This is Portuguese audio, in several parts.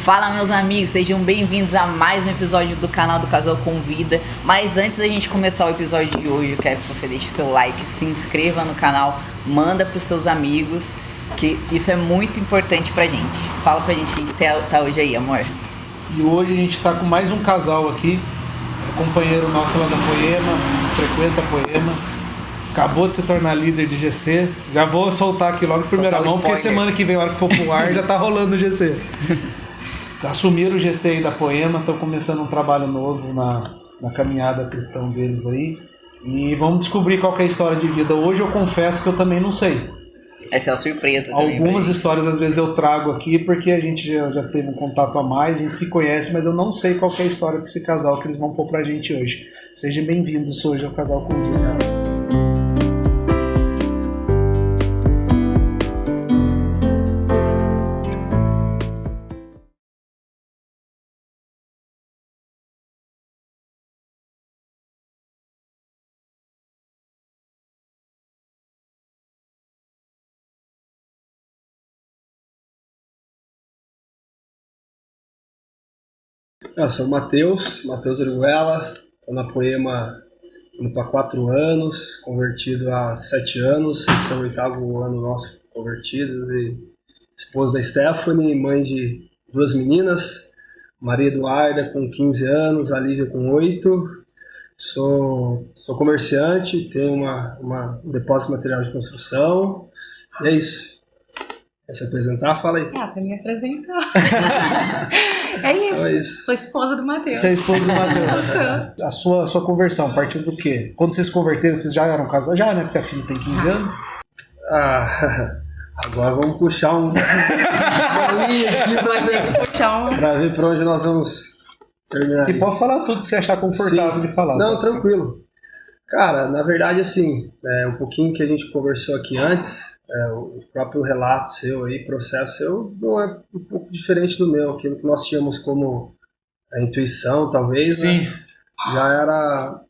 Fala, meus amigos, sejam bem-vindos a mais um episódio do canal do Casal Convida. Mas antes da gente começar o episódio de hoje, eu quero que você deixe seu like, se inscreva no canal, manda para os seus amigos, que isso é muito importante pra gente. Fala pra gente quem tá hoje aí, amor. E hoje a gente tá com mais um casal aqui, companheiro nosso lá da Poema, frequenta a Poema, acabou de se tornar líder de GC. Já vou soltar aqui logo em primeira mão, porque semana que vem, a hora que for pro ar, já tá rolando o GC. Assumiram o GC aí da Poema, estão começando um trabalho novo na caminhada cristã deles aí. E vamos descobrir qual que é a história de vida. Hoje eu confesso que eu também não sei. Essa é uma surpresa. Algumas histórias às vezes eu trago aqui porque a gente já teve um contato a mais, a gente se conhece, mas eu não sei qual que é a história desse casal que eles vão pôr pra gente hoje. Sejam bem-vindos hoje ao Casal Convida. Eu sou o Matheus Orihuela, estou na Poema indo para 4 anos, convertido há 7 anos, esse é o 8º ano nosso convertidos, e esposa da Stephanie, mãe de 2 meninas, Maria Eduarda com 15 anos, a Lívia com 8, sou comerciante, tenho um depósito de material de construção, e é isso. Quer se apresentar? Fala aí. Você me apresentou. É isso. Sou esposa do Matheus. Você é esposa do Matheus. A sua conversão partiu do quê? Quando vocês se converteram, vocês já eram casados? Já, né? Porque a filha tem 15 anos. Agora vamos puxar um... pra ver pra onde nós vamos terminar. E pode falar tudo que você achar confortável. Sim. De falar. Não, tranquilo. Cara, na verdade, assim, um pouquinho que a gente conversou aqui antes... o próprio relato seu aí, processo seu, não é um pouco diferente do meu, aquilo que nós tínhamos como a intuição, talvez, sim, né? Já era,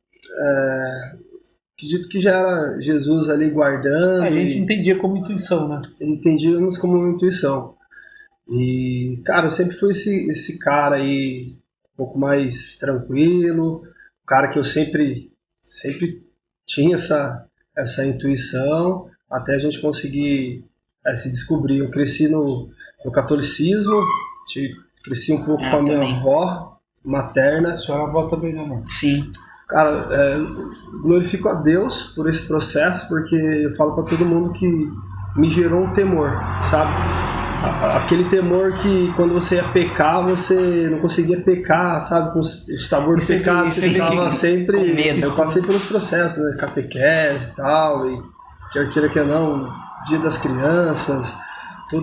acredito que já era Jesus ali guardando. A gente entendia como intuição, né? Entendíamos como intuição. E, cara, eu sempre fui esse cara aí, um pouco mais tranquilo, um cara que eu sempre tinha essa intuição, até a gente conseguir se descobrir. Eu cresci no catolicismo, cresci um pouco com a minha avó materna. A sua avó também, né, amor? Sim. Cara, glorifico a Deus por esse processo, porque eu falo para todo mundo que me gerou um temor, sabe? Aquele temor que quando você ia pecar, você não conseguia pecar, sabe? Com o sabor do pecado, você ficava sempre... Eu passei pelos processos, né? Catequese e tal, e quer queira que não, Dia das Crianças,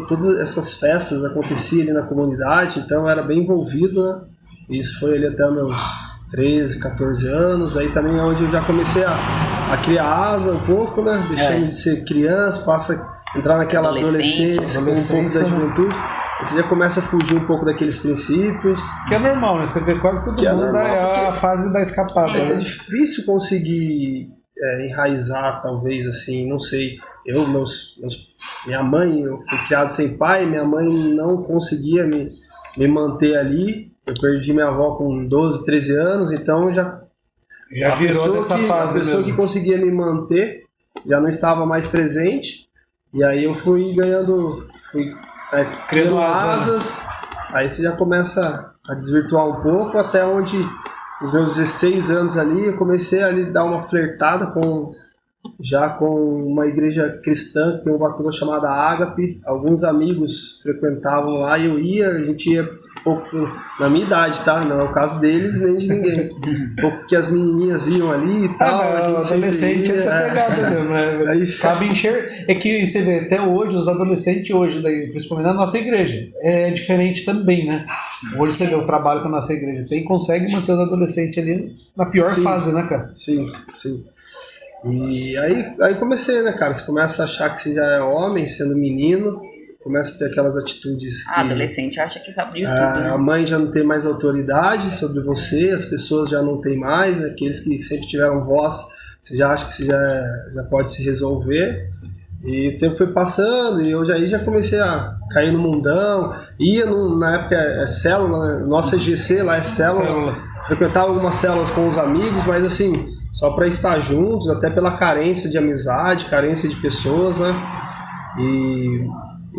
todas essas festas aconteciam ali na comunidade, então eu era bem envolvido, né? Isso foi ali até meus 13, 14 anos, aí também é onde eu já comecei a criar asa um pouco, né? Deixando de ser criança, passa a entrar naquela adolescência, um pouco da juventude, aí você já começa a fugir um pouco daqueles princípios. Que é normal, né? Você vê quase todo mundo, é a fase da escapada. É difícil conseguir... enraizar, talvez, assim, não sei. Minha mãe, eu fui criado sem pai, minha mãe não conseguia me manter ali. Eu perdi minha avó com 12, 13 anos, então já virou dessa fase. A pessoa mesmo que conseguia me manter já não estava mais presente, e aí eu fui criando asas, aí você já começa a desvirtuar um pouco, até onde... Nos meus 16 anos ali, eu comecei a dar uma flertada com uma igreja cristã, que tem uma turma chamada Ágape. Alguns amigos frequentavam lá e eu ia, a gente ia um pouco na minha idade, tá? Não é o caso deles nem de ninguém. Um pouco que as menininhas iam ali e tal. Adolescente é essa pegada mesmo, né? Aí cabe encher. É que você vê, até hoje, os adolescentes hoje, principalmente na nossa igreja, é diferente também, né? Sim. Hoje você vê o trabalho que a nossa igreja tem, consegue manter os adolescentes ali na pior fase, né, cara? Sim. E aí comecei, né, cara? Você começa a achar que você já é homem, sendo menino, começa a ter aquelas atitudes que... adolescente acha que sabe de tudo, né? A mãe já não tem mais autoridade sobre você, as pessoas já não tem mais, né? Aqueles que sempre tiveram voz, você já acha que você já pode se resolver. E o tempo foi passando e eu já comecei a cair no mundão. Ia na época célula, nossa GC lá é célula. Frequentava algumas células com os amigos, mas assim, só para estar juntos, até pela carência de amizade, carência de pessoas, né? E,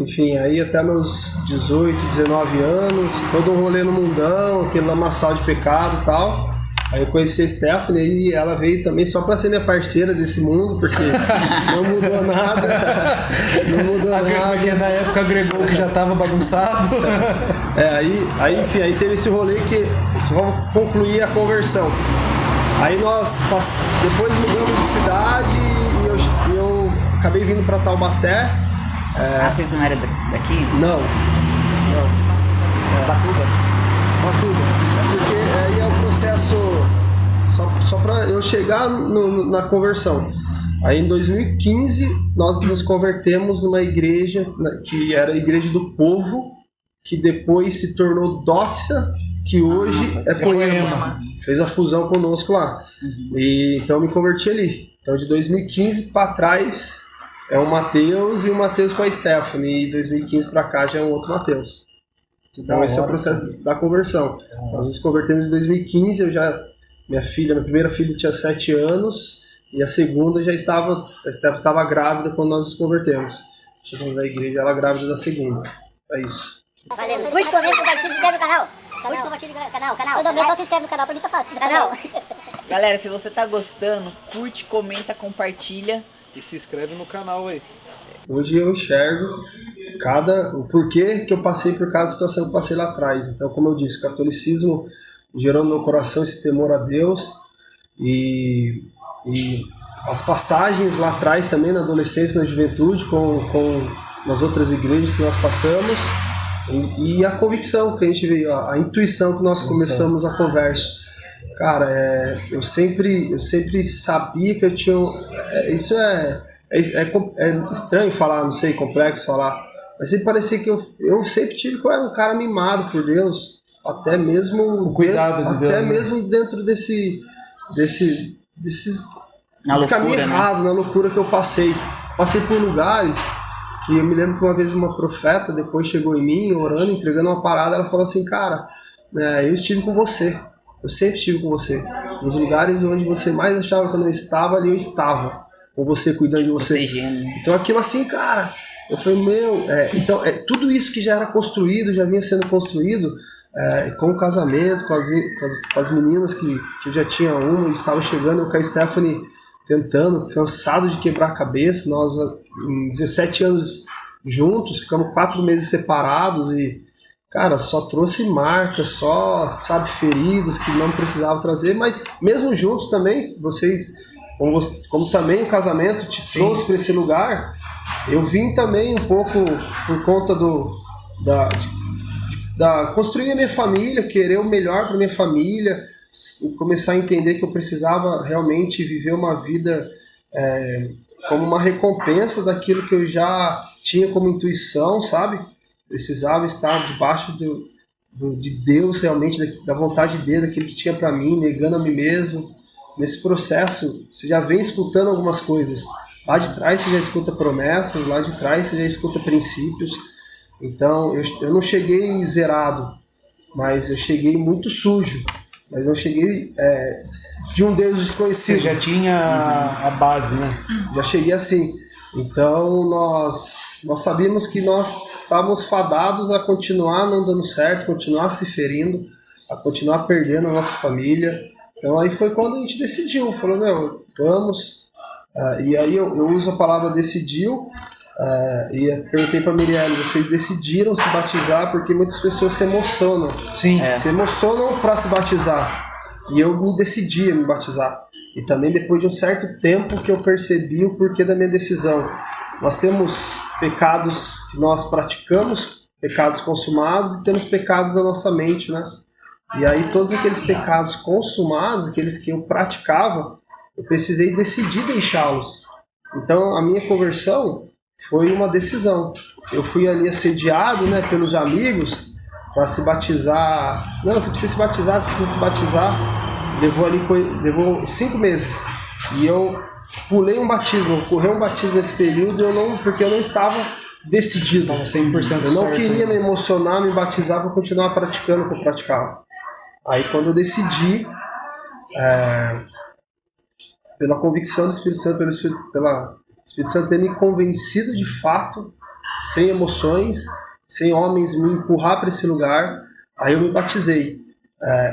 enfim, aí até meus 18, 19 anos, todo um rolê no mundão, aquele lamaçal de pecado e tal. Aí eu conheci a Stephanie e ela veio também só pra ser minha parceira desse mundo, porque não mudou nada. Não mudou nada. Porque na época agregou o que já tava bagunçado. Aí, enfim, aí teve esse rolê que vamos concluir a conversão. Aí nós depois mudamos de cidade e eu acabei vindo pra Taubaté. Vocês não eram daqui? Não. Batuba? Porque aí é o processo só para eu chegar na conversão. Aí em 2015 nós nos convertemos numa igreja que era a Igreja do Povo, que depois se tornou Doxa, que hoje é Poema. Fez a fusão conosco lá. E então eu me converti ali. Então de 2015 para trás é o Mateus e o Mateus com a Stephanie. E 2015 para cá já é um outro Mateus. Então esse é o processo da conversão. Nós nos convertemos em 2015, minha primeira filha tinha 7 anos e a segunda a Steph estava grávida quando nós nos convertemos. Chegamos na igreja, ela grávida da segunda. É isso. Valeu. Curte, comenta, compartilha, se inscreve no canal. Curte, compartilha no canal. Todo mês só se inscreve no canal, pra mim tá fácil. Canal. Galera, se você tá gostando, curte, comenta, compartilha. E se inscreve no canal aí. Hoje eu enxergo o porquê que eu passei por cada situação que eu passei lá atrás. Então, como eu disse, o catolicismo gerou no meu coração esse temor a Deus e as passagens lá atrás também, na adolescência, na juventude, com nas outras igrejas que nós passamos e a convicção que a gente veio, a intuição que nós começamos a conversa. Cara, eu sempre sabia que eu tinha... Isso é estranho falar, não sei, complexo falar, mas sempre parecia que eu sempre tive que eu era um cara mimado por Deus, até mesmo o cuidado de Deus, até mesmo dentro desses caminhos errados, na loucura que eu passei por lugares que eu me lembro que uma vez uma profeta depois chegou em mim orando, entregando uma parada, ela falou assim, cara, eu estive com você, eu sempre estive com você, nos lugares onde você mais achava que eu não estava, ali eu estava com você, cuidando de você. Protegendo. Então aquilo assim, cara, eu falei, então tudo isso que já era construído, já vinha sendo construído com o casamento, com as meninas que eu já tinha uma e estava chegando, eu com a Stephanie tentando, cansado de quebrar a cabeça, nós em 17 anos juntos, ficamos 4 meses separados e, cara, só trouxe marcas, só, sabe, feridas que não precisava trazer, mas mesmo juntos também, vocês... Como também o casamento te trouxe para esse lugar, eu vim também um pouco por conta da construir a minha família, querer o melhor para minha família, começar a entender que eu precisava realmente viver uma vida como uma recompensa daquilo que eu já tinha como intuição, sabe? Precisava estar debaixo de Deus realmente, da vontade dele, daquilo que tinha para mim, negando a mim mesmo. Nesse processo, você já vem escutando algumas coisas. Lá de trás você já escuta promessas, lá de trás você já escuta princípios. Então, eu não cheguei zerado, mas eu cheguei muito sujo. Mas eu cheguei de um Deus desconhecido. Você já tinha a base, né? Já cheguei assim. Então, nós sabíamos que nós estávamos fadados a continuar não dando certo, continuar se ferindo, a continuar perdendo a nossa família. Então aí foi quando a gente decidiu, falou, vamos, e aí eu uso a palavra decidiu, e perguntei para a Mirielle, vocês decidiram se batizar porque muitas pessoas se emocionam. Sim. Se emocionam para se batizar, e eu me decidi a me batizar. E também depois de um certo tempo que eu percebi o porquê da minha decisão. Nós temos pecados que nós praticamos, pecados consumados, e temos pecados da nossa mente, né? E aí todos aqueles pecados consumados, aqueles que eu praticava, eu precisei decidir deixá-los. Então a minha conversão foi uma decisão. Eu fui ali assediado, né, pelos amigos para se batizar. Não, você precisa se batizar, você precisa se batizar. Levou 5 meses. E eu pulei um batismo, ocorreu um batismo nesse período, porque eu não estava decidido. Estava 100% Eu não certo, queria né? me emocionar, me batizar para continuar praticando o que eu praticava. Aí quando eu decidi, pela convicção do Espírito Santo, pela Espírito Santo ter me convencido de fato, sem emoções, sem homens me empurrar para esse lugar, aí eu me batizei.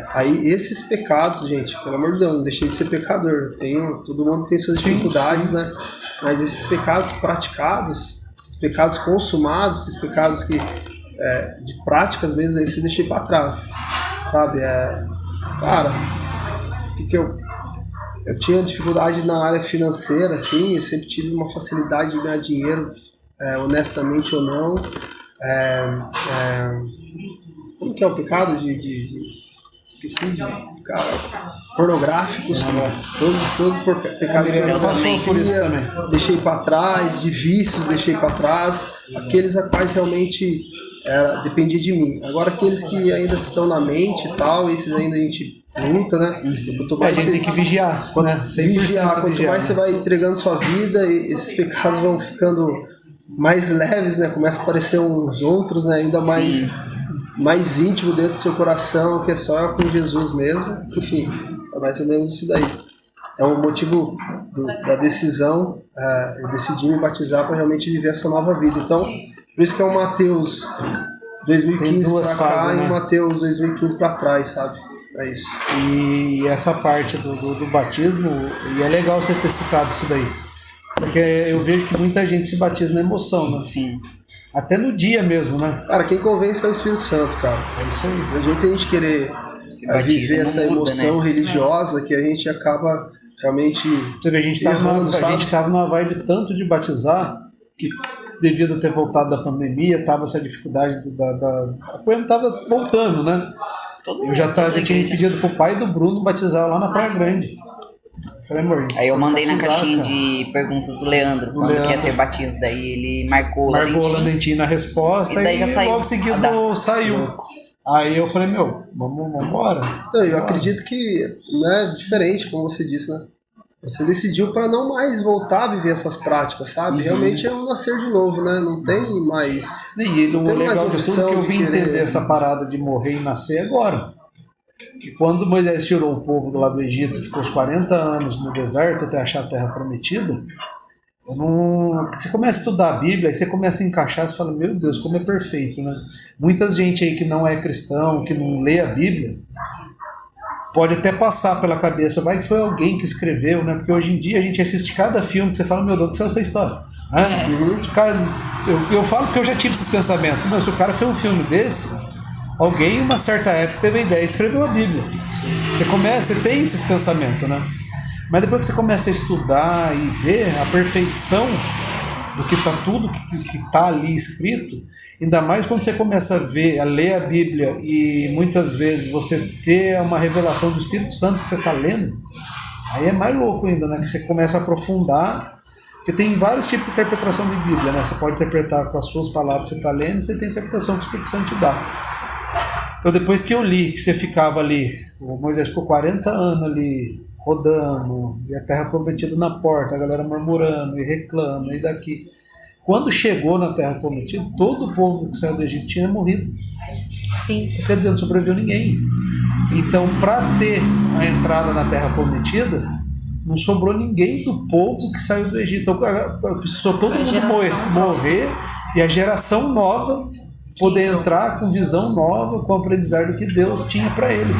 Aí esses pecados, gente, pelo amor de Deus, não deixei de ser pecador. Todo mundo tem suas dificuldades, né? Mas esses pecados praticados, esses pecados consumados, esses pecados que de práticas mesmo, esses eu deixei para trás, sabe? Cara, que eu tinha dificuldade na área financeira, assim, eu sempre tive uma facilidade de ganhar dinheiro, honestamente ou não. Como que é o pecado esqueci de cara, pornográficos, todos pecados Eu passou por isso que também. deixei para trás, de vícios deixei para trás, aqueles a quais realmente dependia de mim. Agora aqueles que ainda estão na mente e tal, esses ainda a gente luta, né? A gente tem que vigiar, né? 100% Vigiar, quanto vigiar, mais né? você vai entregando sua vida, e esses pecados vão ficando mais leves, né? Começa a aparecer uns outros, né? Ainda mais íntimo dentro do seu coração, que é só com Jesus mesmo. Enfim, é mais ou menos isso daí. É um motivo da decisão, eu decidi me batizar para realmente viver essa nova vida. Então, por isso que é um Mateus 2015 para cá fases, né? e um Mateus 2015 para trás, sabe? É isso. E essa parte do batismo, e é legal você ter citado isso daí. Porque eu vejo que muita gente se batiza na emoção, né? Sim. Até no dia mesmo, né? Cara, quem convence é o Espírito Santo, cara. É isso aí. Não adianta a gente querer Se batiza, viver não essa muda, emoção né? religiosa que a gente acaba realmente... Você vê, a gente tava numa vibe tanto de batizar que devido a ter voltado da pandemia, tava essa dificuldade a Poema tava voltando, né? Eu já tinha pedido pro pai do Bruno batizar lá na Praia Grande. Eu falei, amor, Aí eu mandei na batizar, caixinha cara. de perguntas do Leandro, quando Leandro. que ia ter batido. Daí ele marcou o Marcou o Ladentinho. Landentinho na resposta E daí já saiu logo a seguido data. saiu. Aí eu falei, vamos embora. Então, eu acredito que não é diferente, como você disse, né? Você decidiu para não mais voltar a viver essas práticas, sabe? Realmente é um nascer de novo, né? Não tem mais... E ele, o Tem mais legal de opção tudo que eu de vim querer- entender essa parada de morrer e nascer agora. Que quando Moisés tirou o povo do lado do Egito e ficou os 40 anos no deserto até achar a terra prometida, você começa a estudar a Bíblia, aí você começa a encaixar, você fala, meu Deus, como é perfeito, né? Muita gente aí que não é cristão, que não lê a Bíblia, pode até passar pela cabeça, vai que foi alguém que escreveu, né? Porque hoje em dia a gente assiste cada filme que você fala, meu Deus, que saiu essa história? Né? Se o cara, eu falo porque eu já tive esses pensamentos, mas se o cara fez um filme desse, alguém em uma certa época teve a ideia e escreveu a Bíblia. Você tem esses pensamentos, né? Mas depois que você começa a estudar e ver a perfeição do que está tudo que está ali escrito, ainda mais quando você começa a ler a Bíblia e muitas vezes você ter uma revelação do Espírito Santo que você está lendo, aí é mais louco ainda, né? Que você começa a aprofundar, porque tem vários tipos de interpretação de Bíblia, né? Você pode interpretar com as suas palavras que você está lendo, e você tem a interpretação que o Espírito Santo te dá. Então depois que eu li, que você ficava ali, o Moisés ficou 40 anos ali, rodando, e a terra prometida na porta, a galera murmurando e reclama, e daqui. Quando chegou na terra prometida, todo o povo que saiu do Egito tinha morrido. Sim. Quer dizer, não sobreviveu ninguém. Então, para ter a entrada na terra prometida, não sobrou ninguém do povo que saiu do Egito. Então, precisou todo mundo morrer e a geração nova poder entrar com visão nova, com o aprendizado que Deus tinha para eles.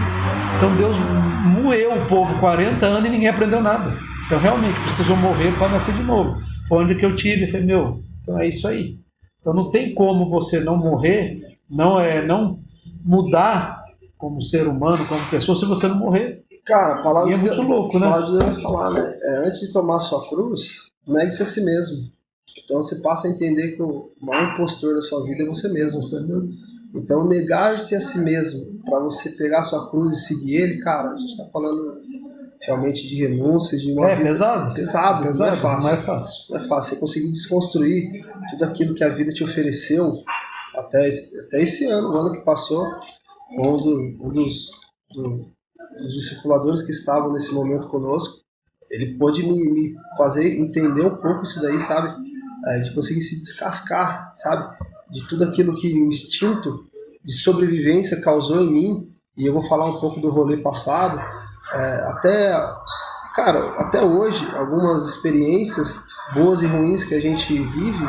Então Deus moeu o povo 40 anos e ninguém aprendeu nada. Então realmente precisou morrer para nascer de novo. Foi onde que eu tive, falei, então é isso aí. Então não tem como você não morrer, não mudar como ser humano, como pessoa, se você não morrer. Cara, a palavra E é muito louco, né? A palavra de Deus vai falar, né? Antes de tomar a sua cruz, negue-se a si mesmo. Então você passa a entender que o maior impostor da sua vida é você mesmo. Então negar-se a si mesmo para você pegar a sua cruz e seguir ele, cara, a gente está falando realmente de renúncia, de uma vida... Pesado. Pesado, não é fácil. Não é fácil. Não é fácil. Você conseguir desconstruir tudo aquilo que a vida te ofereceu até esse ano, o ano que passou, um dos discipuladores que estavam nesse momento conosco, ele pôde me fazer entender um pouco isso daí, sabe? De conseguir se descascar, sabe? De tudo aquilo que o instinto de sobrevivência causou em mim. E eu vou falar um pouco do rolê passado. Até hoje, algumas experiências boas e ruins que a gente vive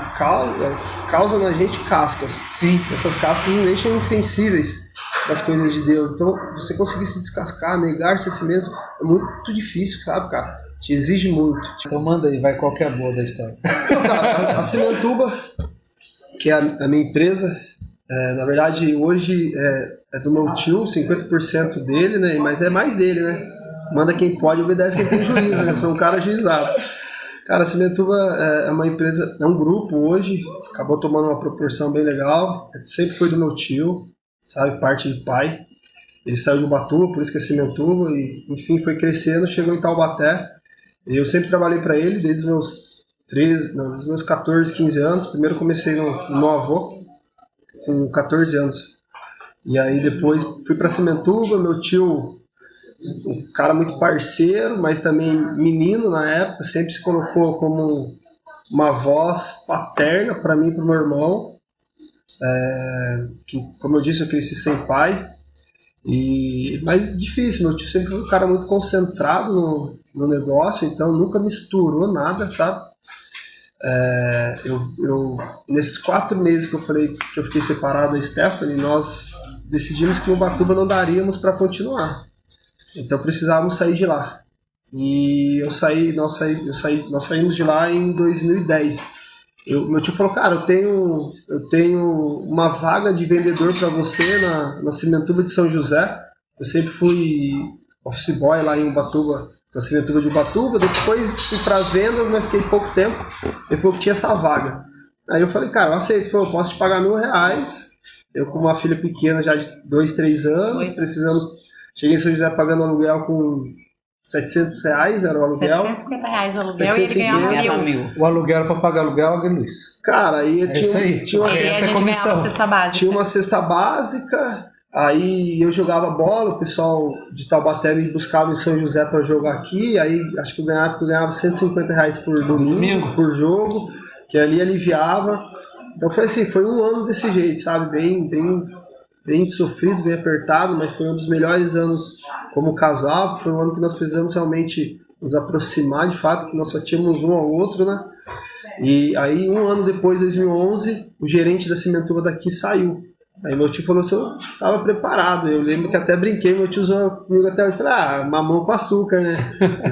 causam na gente cascas. Sim. Essas cascas nos deixam insensíveis das coisas de Deus. Então, você conseguir se descascar, negar-se a si mesmo, é muito difícil, sabe, cara? Te exige muito. Então manda aí, vai qual que é a boa da história. Então, cara, a Cimentuba, que é a minha empresa, na verdade, hoje é do meu tio, 50% dele, né? Mas é mais dele, né? Manda quem pode, obedece quem tem juízo, né? Eu sou um cara ajuizado. Cara, a Cimentuba é uma empresa, é um grupo hoje, acabou tomando uma proporção bem legal. Sempre foi do meu tio, sabe? Parte de pai. Ele saiu de Ubatuba, por isso que é Cimentuba, e enfim, foi crescendo, chegou em Taubaté. Eu sempre trabalhei para ele desde os meus 14, 15 anos. Primeiro comecei no avô, com 14 anos. E aí depois fui para Cimentuba, meu tio, um cara muito parceiro, mas também menino na época, sempre se colocou como uma voz paterna para mim e para o meu irmão. Que, como eu disse, eu cresci sem pai. Mas difícil, meu tio sempre foi um cara muito concentrado no negócio, então nunca misturou nada, sabe? Nesses 4 meses que eu falei que eu fiquei separado da Stephanie, nós decidimos que em Ubatuba não daríamos para continuar, então precisávamos sair de lá. E nós saímos de lá em 2010. Meu tio falou, cara, eu tenho uma vaga de vendedor para você na Cimentuba de São José. Eu sempre fui office boy lá em Ubatuba, na Cimentuba de Ubatuba. Depois fui para as vendas, mas fiquei pouco tempo. Ele falou que tinha essa vaga. Aí eu falei, cara, eu aceito. Ele falou, eu posso te pagar R$1.000. Eu com uma filha pequena já de 2, 3 anos, precisando... Cheguei em São José pagando aluguel com R$700 era o aluguel. R$750 o aluguel e ele ganhava 1.000. O aluguel era para pagar aluguel, Luiz. Cara, aí tinha uma cesta básica. Tinha uma cesta básica, aí eu jogava bola, o pessoal de Taubaté me buscava em São José para jogar aqui, aí acho que eu ganhava R$150 por domingo, por jogo, que ali aliviava. Então foi assim, foi um ano desse jeito, sabe, bem sofrido, bem apertado, mas foi um dos melhores anos como casal, foi um ano que nós precisamos realmente nos aproximar de fato, que nós só tínhamos um ao outro, né? E aí, um ano depois, 2011, o gerente da Cimentuba daqui saiu. Aí meu tio falou se eu estava preparado. Eu lembro que até brinquei, meu tio usou comigo até hoje. Falei, mamão com açúcar, né?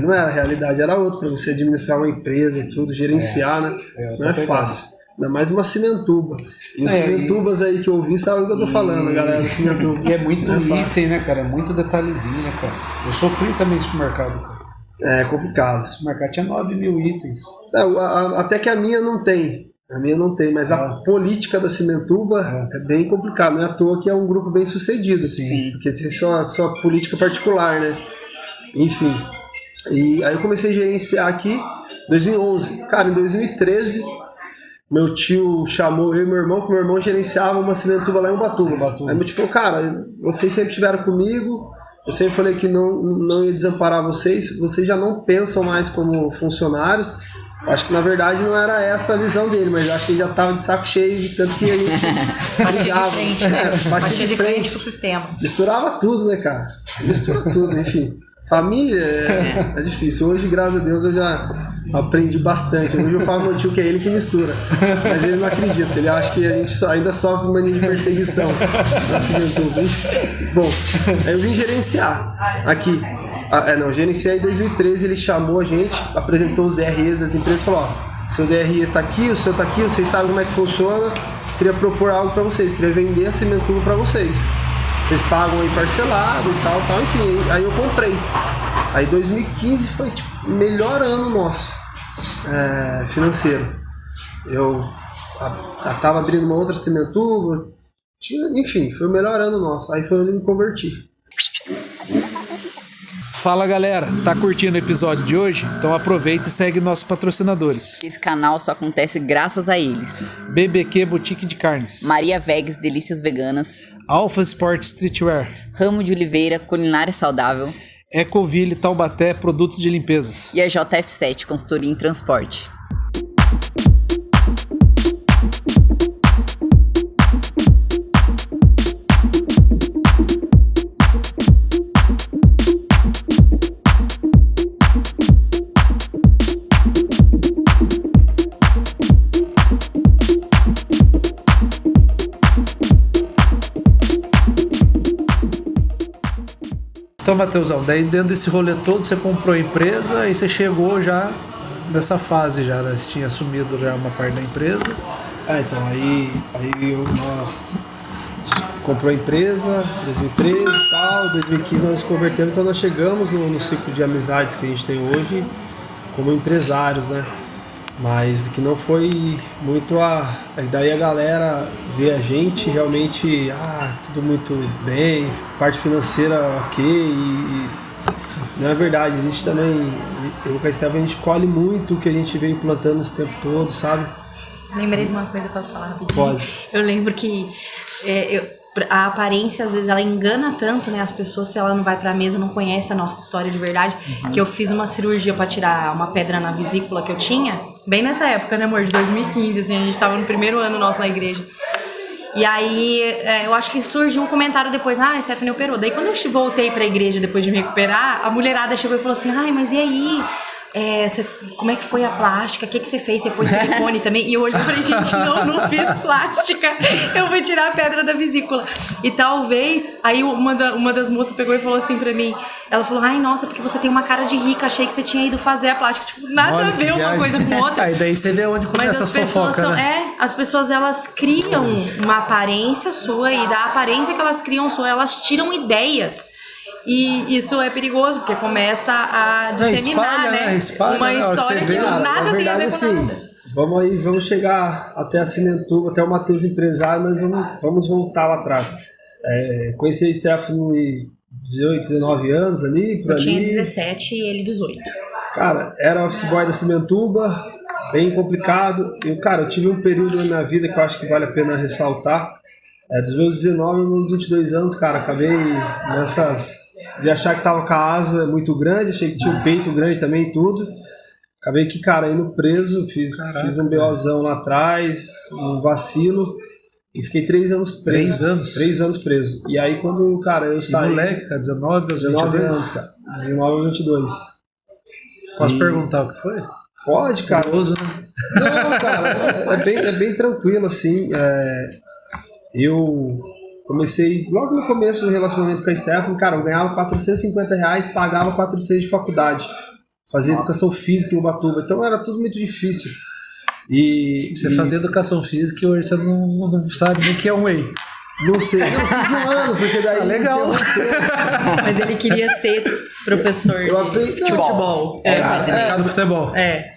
Não era, a realidade era outra, para você administrar uma empresa e tudo, gerenciar, né? Não é fácil. Ainda mais uma Cimentuba. E os Cimentubas aí que eu ouvi, sabe o que eu tô falando, galera, do Cimentuba. E é muito item, né, cara? Muito detalhezinho, né, cara? Eu sofri também no supermercado, cara. É complicado. O supermercado tinha 9.000 itens. Até que a minha não tem. A minha não tem, mas a política da Cimentuba é bem complicada. Não é à toa que é um grupo bem sucedido. Sim. Porque tem sua política particular, né? Enfim. E aí eu comecei a gerenciar aqui em 2011. Cara, em 2013... meu tio chamou eu e meu irmão, que meu irmão gerenciava uma Cimentuba lá em Ubatuba. Aí meu tio falou, cara, vocês sempre estiveram comigo, eu sempre falei que não ia desamparar vocês já não pensam mais como funcionários. Eu acho que na verdade não era essa a visão dele, mas eu acho que ele já estava de saco cheio de tanto que a gente brigava. Batia de frente pro sistema. Misturava tudo, né, cara? Mistura tudo, enfim. Família é difícil. Hoje, graças a Deus, eu já aprendi bastante. Hoje eu falo pro meu tio que é ele que mistura. Mas ele não acredita. Ele acha que a gente ainda sofre mania de perseguição na Cimentuba. Bom, aí eu vim gerenciar aqui. Gerenciei em 2013. Ele chamou a gente, apresentou os DREs das empresas e falou, ó, seu DRE tá aqui, o seu tá aqui, vocês sabem como é que funciona. Queria propor algo para vocês, queria vender a Cimentuba para vocês. Vocês pagam aí parcelado e tal, enfim, aí eu comprei. Aí 2015 foi tipo o melhor ano nosso financeiro. Eu tava abrindo uma outra Cimentuba, enfim, foi o melhor ano nosso. Aí foi onde eu me converti. Fala galera, tá curtindo o episódio de hoje? Então aproveita e segue nossos patrocinadores. Esse canal só acontece graças a eles. BBQ Boutique de Carnes, Maria Vegas Delícias Veganas, Alpha Sport Streetwear, Ramo de Oliveira Culinária Saudável, Ecoville Taubaté Produtos de Limpezas. E a JF7, consultoria em transporte. Então, Matheusão, daí dentro desse rolê todo você comprou a empresa e você chegou já nessa fase já, né? Você tinha assumido já uma parte da empresa. Então, nós comprou a empresa, 2013 e tal, 2015 nós nos convertemos, então nós chegamos no ciclo de amizades que a gente tem hoje como empresários, né? Mas que não foi muito daí a galera vê a gente realmente, tudo muito bem, parte financeira ok, e não é verdade, existe também, eu com a Esteva a gente colhe muito o que a gente veio plantando esse tempo todo, sabe? Lembrei de uma coisa, posso falar rapidinho? Pode. Eu lembro que a aparência, às vezes, ela engana tanto, né? As pessoas, se ela não vai pra mesa, não conhece a nossa história de verdade. Que eu fiz uma cirurgia pra tirar uma pedra na vesícula que eu tinha, bem nessa época, né, amor? De 2015, assim, a gente tava no primeiro ano nosso na igreja. E aí, eu acho que surgiu um comentário depois, a Stephanie operou. Daí, quando eu voltei pra igreja depois de me recuperar, a mulherada chegou e falou assim, mas e aí? Como é que foi a plástica? O que você fez? Você pôs silicone também? E eu olhei e falei, gente, não fiz plástica. Eu vou tirar a pedra da vesícula. E talvez, aí uma das moças pegou e falou assim pra mim, ela falou, nossa, porque você tem uma cara de rica, achei que você tinha ido fazer a plástica. Tipo, nada a ver uma coisa com outra. Aí daí você vê onde começa as fofocas, né? As pessoas, elas criam uma aparência sua, e da aparência que elas criam sua, elas tiram ideias. E isso é perigoso, porque começa a disseminar, espalha, uma história que nada tem a ver com nada. Vamos chegar até a Cimentuba, até o Matheus empresário, mas vamos voltar lá atrás. Conheci a Stephanie 18, 19 anos ali, por ali. Eu tinha 17 e ele 18. Cara, era office boy da Cimentuba, bem complicado. Eu tive um período na minha vida que eu acho que vale a pena ressaltar. Dos meus 19 aos meus 22 anos, cara, acabei de achar que tava com a asa muito grande, achei que tinha um peito grande também e tudo. Acabei que, cara, indo preso, fiz um BOzão lá atrás, um vacilo, e fiquei 3 anos preso. 3 anos? 3 anos preso. E aí quando, cara, eu saí... moleque, cara, 19 aos 22? anos, cara. 19 aos 22. Posso perguntar o que foi? Pode, cara. Curioso, né? Não, cara, é bem tranquilo, assim. Eu comecei, logo no começo do relacionamento com a Stephanie, cara, eu ganhava R$450, pagava 400 de faculdade. Fazia educação física em Ubatuba, então era tudo muito difícil. Você fazia educação física e hoje você não sabe nem o que é um whey. Não sei, eu fiz um ano, porque daí... legal. Mas ele queria ser professor eu aprendi de futebol. Do futebol.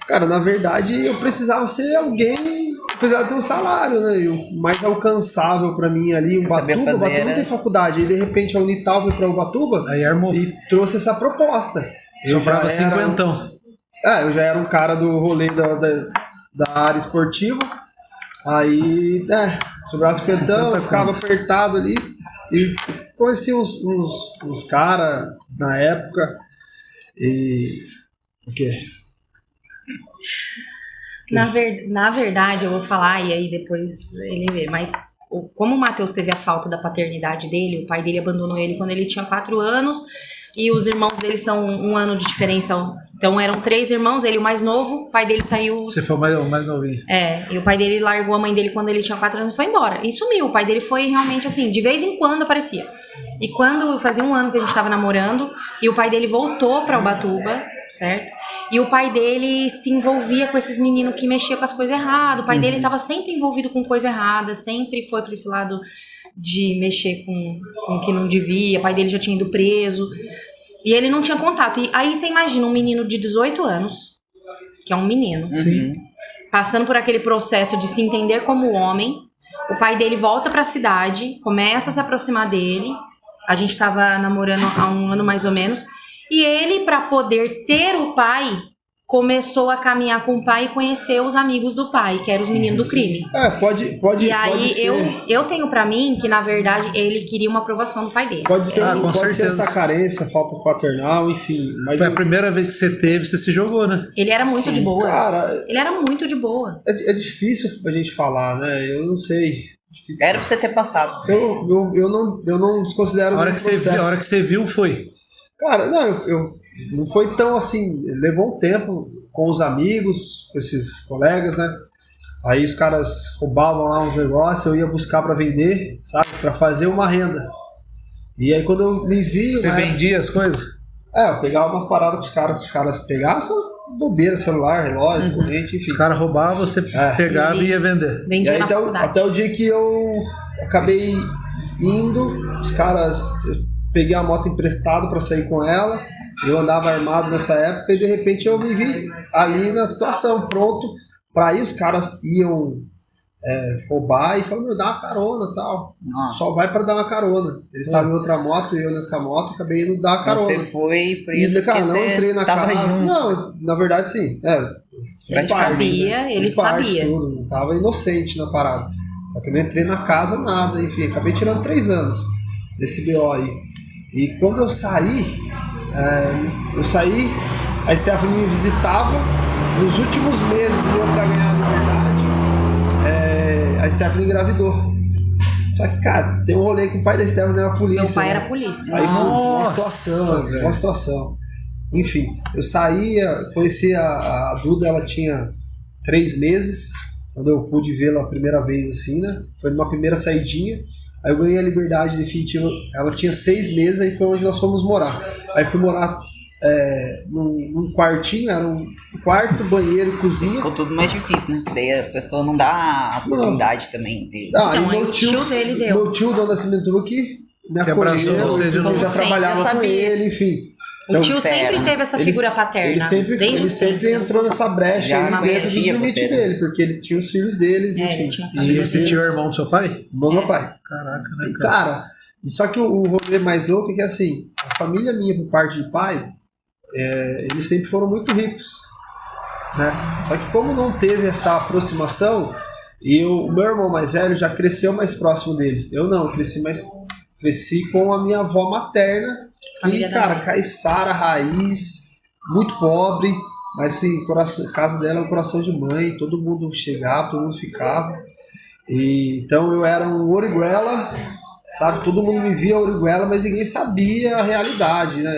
Cara, na verdade, eu precisava ser alguém, apesar de ter um salário, né? O mais alcançável pra mim ali, Ubatuba não tem faculdade. E de repente a Unital foi pra Ubatuba aí armou. E trouxe essa proposta. Sobrava 50. Eu já era um cara do rolê da área esportiva. Aí, sobrava 50, ficava apertado ali. E conheci uns caras na época. E... O quê? Na verdade, eu vou falar e aí depois ele vê, mas como o Matheus teve a falta da paternidade dele, o pai dele abandonou ele quando ele tinha 4 anos e os irmãos dele são 1 ano de diferença, então eram 3 irmãos, ele o mais novo, o pai dele saiu... Você foi o mais novinho. E o pai dele largou a mãe dele quando ele tinha 4 anos e foi embora, e sumiu. O pai dele foi realmente assim, de vez em quando aparecia. E quando fazia 1 ano que a gente tava namorando, e o pai dele voltou pra Ubatuba, certo? E o pai dele se envolvia com esses meninos que mexiam com as coisas erradas. O pai dele estava sempre envolvido com coisa errada, sempre foi para esse lado de mexer com o que não devia. O pai dele já tinha ido preso. E ele não tinha contato. E aí você imagina um menino de 18 anos, que é um menino, Sim. passando por aquele processo de se entender como homem. O pai dele volta para a cidade, começa a se aproximar dele. A gente estava namorando há 1 ano mais ou menos. E ele, para poder ter o pai, começou a caminhar com o pai e conheceu os amigos do pai, que eram os meninos do crime. Pode E aí pode ser, eu tenho pra mim que, na verdade, ele queria uma aprovação do pai dele. pode ser, com pode ser certeza. essa carência, falta paternal, enfim. Mas Foi a primeira vez que você teve, você se jogou, né? Ele era muito de boa. cara, Ele era muito de boa. é difícil a gente falar, né? Eu não sei. Difícil. Era pra você ter passado. Eu não desconsidero A hora o que você viu, foi. Cara, não, eu não foi tão assim. Levou um tempo com os amigos, com esses colegas, né? Aí os caras roubavam lá uns negócios, eu ia buscar pra vender, sabe? Pra fazer uma renda. E aí quando eu me vi... Você vendia as coisas? Eu pegava umas paradas pros caras pegavam essas bobeiras, celular, relógio, corrente, enfim. Os caras roubavam, você pegava e ia vender. E Vendia aí na faculdade. até o dia que eu acabei indo, os caras... Eu peguei a moto emprestada pra sair com ela, eu andava armado nessa época e de repente eu me vi ali na situação, pronto pra ir, os caras iam roubar e falaram, dá uma carona e tal. Nossa. Só vai pra dar uma carona. Eles estavam em outra moto e eu nessa moto, acabei indo dar uma carona. Você foi preso E, cara, porque não você entrei na tava casa. junto. Não, na verdade, sim. Ele sabia, ele Fiz parte, sabia. Tudo, não tava inocente na parada. Só que eu não entrei na casa, nada. Enfim, acabei tirando 3 anos desse BO aí. E quando eu saí, a Stephanie me visitava. Nos últimos meses meu pra ganhar a liberdade, a Stephanie engravidou. Só que, cara, tem um rolê que o pai da Stephanie era polícia. Meu pai né? era polícia. Aí, Nossa, uma situação. Enfim, eu saía, conheci a Duda, ela tinha 3 meses, quando eu pude vê-la a primeira vez, assim, né? Foi numa primeira saidinha. Aí eu ganhei a liberdade definitiva, ela tinha 6 meses, aí foi onde nós fomos morar. Aí fui morar num quartinho, era um quarto, banheiro e cozinha. Ficou tudo mais difícil, né? Porque daí a pessoa não dá a oportunidade também de... Ah, Então, e aí o tio dele deu. Meu tio, dono da Cimentuque, me Que abraçou acolheu, você de eu novo. já Sempre, trabalhava eu com sabia. ele, enfim. O tio fera. sempre teve essa figura paterna. Ele sempre entrou nessa brecha Já aí dentro dos conhecia limites você, né? dele, porque ele tinha os filhos deles, É, enfim. ele tinha E esse tio é irmão do seu pai? Meu pai. Caraca, né, E, cara? cara, só que o rolê mais louco é que, assim, a família minha, por parte de pai, eles sempre foram muito ricos, né? Só que como não teve essa aproximação, o meu irmão mais velho já cresceu mais próximo deles. Eu não, cresci com a minha avó materna, Família e, cara, da- caiçara, raiz, muito pobre, mas, assim, a casa dela é um coração de mãe, todo mundo chegava, todo mundo ficava. Então eu era um origuela, sabe? Todo mundo me via origuela, mas ninguém sabia a realidade, né?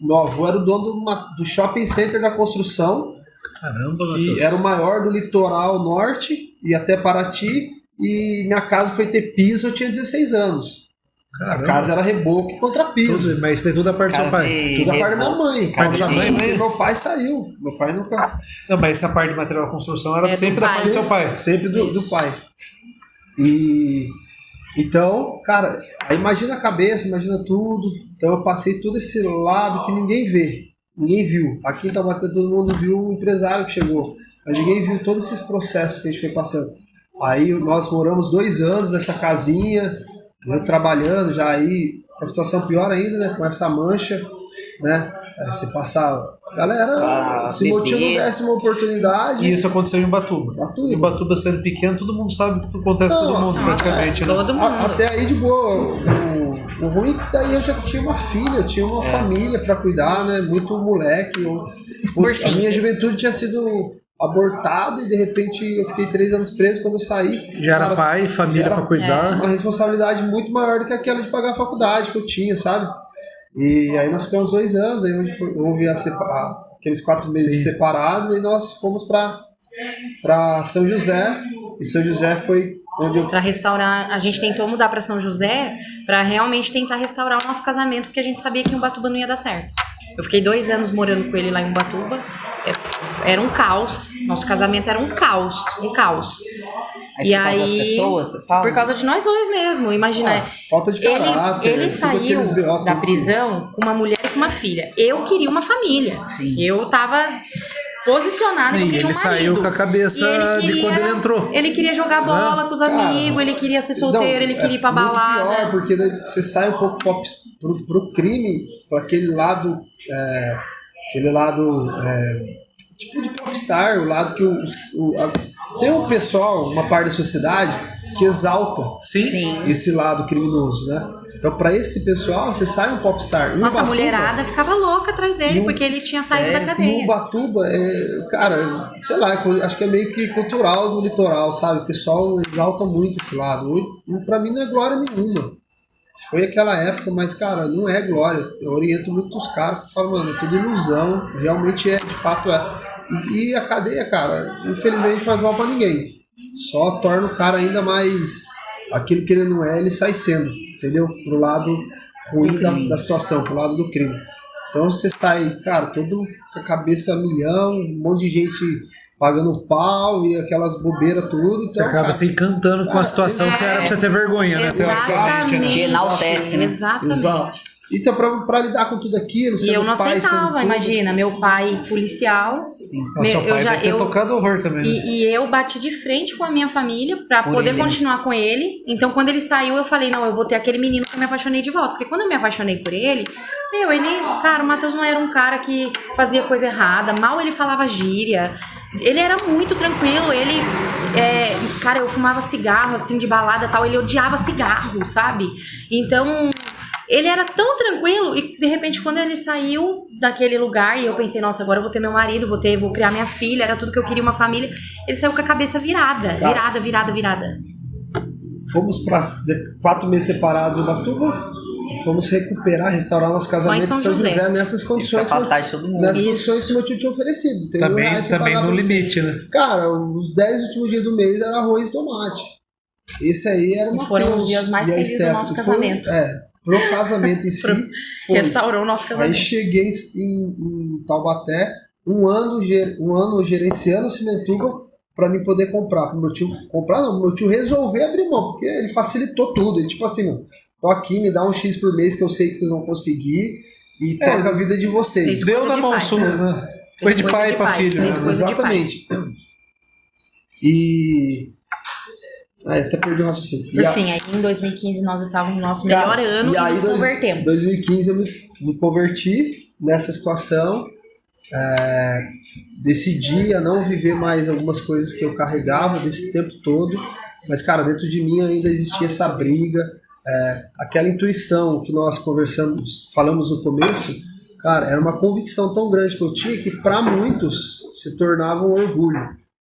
Meu avô era o dono do shopping center da construção, Caramba, que Matheus. era o maior do litoral norte e até Paraty, e minha casa foi ter piso, eu tinha 16 anos. Caramba. A casa era reboco e contrapiso. Tudo, mas isso daí tudo da parte do seu Casa pai. de Tudo a parte da minha reboco. mãe. Parte da sua mãe Porque mesmo? meu pai saiu. Meu pai nunca. Não, mas essa parte de material de construção era É do sempre da pai. parte do seu pai. Sempre do pai. E então, cara, aí imagina a cabeça, imagina tudo. Então eu passei todo esse lado que ninguém vê, ninguém viu. Aqui em Taubaté todo mundo viu o empresário que chegou, mas ninguém viu todos esses processos que a gente foi passando. Aí nós moramos 2 anos nessa casinha, eu trabalhando já aí, a situação pior ainda, né? Com essa mancha, né? Você passava. Galera, se meu tio não bebê. desse uma oportunidade. E isso aconteceu em Ubatuba. Ubatuba. Em Ubatuba sendo pequeno, todo mundo sabe que acontece com todo mundo, Nossa, praticamente, né? todo mundo. Até aí de boa. O ruim é que daí eu já tinha uma filha, eu tinha uma família pra cuidar, né? Muito moleque. A minha juventude tinha sido abortada e de repente eu fiquei 3 anos preso quando eu saí. Já era Cara, pai, família era- pra cuidar. uma responsabilidade muito maior do que aquela de pagar a faculdade que eu tinha, sabe? E aí nós ficamos 2 anos, aí houve aqueles 4 meses Sim. separados, e nós fomos pra São José, e São José foi onde eu... Pra restaurar, a gente tentou mudar pra São José pra realmente tentar restaurar o nosso casamento, porque a gente sabia que em Ubatuba não ia dar certo. Eu fiquei 2 anos morando com ele lá em Ubatuba. Era um caos. Nosso casamento era um caos. Um caos. Mas E por causa das aí, pessoas, você fala? por causa de nós dois mesmo, imagina. Falta de caráter. Ele tudo saiu aqueles BO, da tudo. prisão com uma mulher e com uma filha. Eu queria uma família. Sim. Eu tava posicionada que eu E queria um ele saiu marido. com a cabeça E ele de quando ele entrou. Ele queria jogar bola com os amigos, ele queria ser solteiro, ele queria ir pra muito balada. pior, porque daí você sai um pouco pro crime, para aquele lado tipo de popstar, o lado que tem um pessoal, uma parte da sociedade que exalta Sim. esse lado criminoso, né? Então, pra esse pessoal, você sai um popstar. Nossa, a mulherada ficava louca atrás dele, porque ele tinha saído da E cadeia. Ubatuba, cara, sei lá, acho que é meio que cultural do litoral, sabe? O pessoal exalta muito esse lado. Hoje, pra mim não é glória nenhuma. Foi aquela época, mas, cara, não é glória. Eu oriento muito os caras que falam, mano, é tudo ilusão. Realmente é, de fato é. E a cadeia, cara, infelizmente faz mal pra ninguém. Só torna o cara ainda mais... Aquilo que ele não é, ele sai sendo, entendeu? Pro lado ruim da situação, pro lado do crime. Então você sai, cara, todo com a cabeça a milhão, um monte de gente pagando pau e aquelas bobeiras tudo. Então, Você acaba se encantando com a situação que era pra você ter vergonha, né? Exatamente. Que enaltece, né? Exatamente. Exato. Então, pra lidar com tudo aquilo, E eu não pai, sendo aceitava, tudo, imagina, meu pai policial. Nossa, seu pai deve ter tocado horror também. Né? E eu bati de frente com a minha família pra poder continuar com ele. Então, quando ele saiu, eu falei, não, eu vou ter aquele menino que eu me apaixonei de volta. Porque quando eu me apaixonei por ele, cara, o Matheus não era um cara que fazia coisa errada. Mal ele falava gíria. Ele era muito tranquilo, cara, eu fumava cigarro, assim, de balada e tal. Ele odiava cigarro, sabe? Então... Ele era tão tranquilo e, de repente, quando ele saiu daquele lugar e eu pensei, nossa, agora eu vou ter meu marido, vou criar minha filha, era tudo que eu queria, uma família. Ele saiu com a cabeça virada. Fomos para 4 meses separados em Ubatuba e fomos restaurar nosso casamento em São José nessas condições. Afastar de todo mundo. Nessas condições que meu tio tinha oferecido. Também no limite, né? Cara, os 10 últimos dias do mês era arroz e tomate. Esse aí era uma Foram os dias mais felizes do nosso casamento. Pro casamento em si, foi. Restaurou o nosso casamento. Aí cheguei em Taubaté, um ano gerenciando a Cimentuba para mim poder comprar. Pro meu tio comprar, não, meu tio resolver abrir mão, porque ele facilitou tudo. Ele, tipo assim, mano, tô aqui, me dá um X por mês que eu sei que vocês vão conseguir e toca a vida de vocês. Deu na mão suas, né? Coisa de pai pra filho. Né? Exatamente. E... até perdi o raciocínio. Por fim, aí em 2015 nós estávamos no nosso melhor ano e nos convertemos. Em 2015 eu me converti nessa situação, decidi a não viver mais algumas coisas que eu carregava desse tempo todo, mas, cara, dentro de mim ainda existia essa briga, aquela intuição que nós falamos no começo, cara, era uma convicção tão grande que eu tinha que para muitos se tornava um orgulho.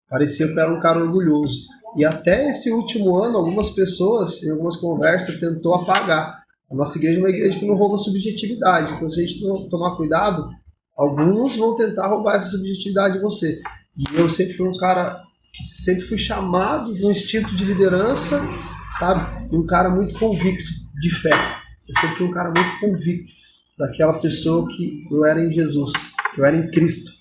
Parecia que eu era um cara orgulhoso. E até esse último ano, algumas pessoas, em algumas conversas, tentou apagar. A nossa igreja é uma igreja que não rouba subjetividade. Então, se a gente não tomar cuidado, alguns vão tentar roubar essa subjetividade de você. E eu sempre fui um cara que sempre fui chamado de um instinto de liderança, sabe? Um cara muito convicto de fé. Eu sempre fui um cara muito convicto daquela pessoa que eu era em Jesus, que eu era em Cristo.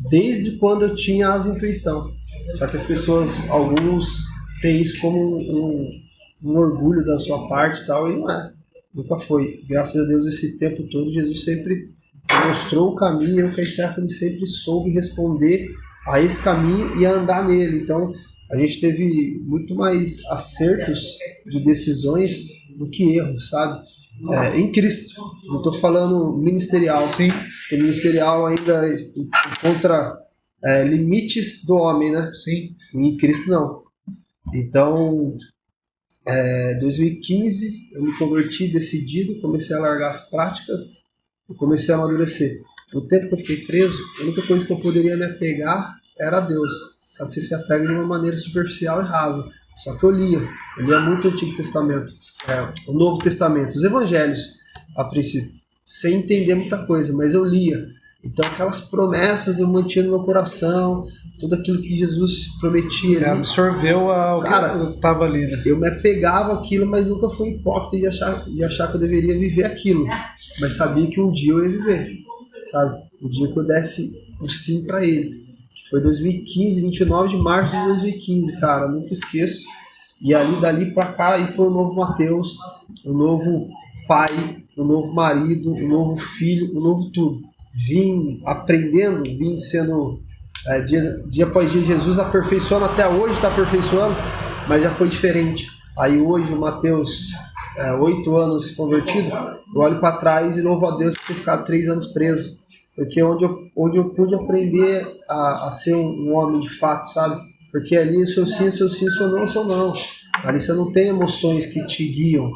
Desde quando eu tinha as intuições. Só que as pessoas, alguns têm isso como um orgulho da sua parte e tal, e não é. Nunca foi. Graças a Deus, esse tempo todo, Jesus sempre mostrou o caminho, eu que a Stephanie sempre soube responder a esse caminho e a andar nele. Então, a gente teve muito mais acertos de decisões do que erros, sabe? Em Cristo. Não estou falando ministerial. Sim. Porque ministerial ainda encontra... limites do homem, né? Sim. Em Cristo não. Então, 2015 eu me converti decidido, comecei a largar as práticas e comecei a amadurecer. No tempo que eu fiquei preso, a única coisa que eu poderia me apegar era a Deus. Só que você se apega de uma maneira superficial e rasa. Só que eu lia muito o Antigo Testamento, o Novo Testamento, os Evangelhos, a princípio, sem entender muita coisa, mas eu lia. Então aquelas promessas eu mantinha no meu coração, tudo aquilo que Jesus prometia. Você absorveu o que estava ali, né? Eu me apegava àquilo, mas nunca fui hipócrita de achar que eu deveria viver aquilo. Mas sabia que um dia eu ia viver, sabe? Um dia que eu desse o sim para ele. Que foi 2015, 29 de março de 2015, cara, nunca esqueço. E dali para cá, aí foi o novo Matheus, o novo pai, o novo marido, o novo filho, o novo tudo. Vim aprendendo, vim sendo dia após dia Jesus aperfeiçoando, até hoje está aperfeiçoando, mas já foi diferente. Aí hoje o Matheus, 8 anos convertido, eu olho para trás e louvo a Deus por ter ficado 3 anos preso. porque onde eu pude aprender a ser um homem de fato, sabe? Porque ali seu sim, seu não, seu não. Ali você não tem emoções que te guiam.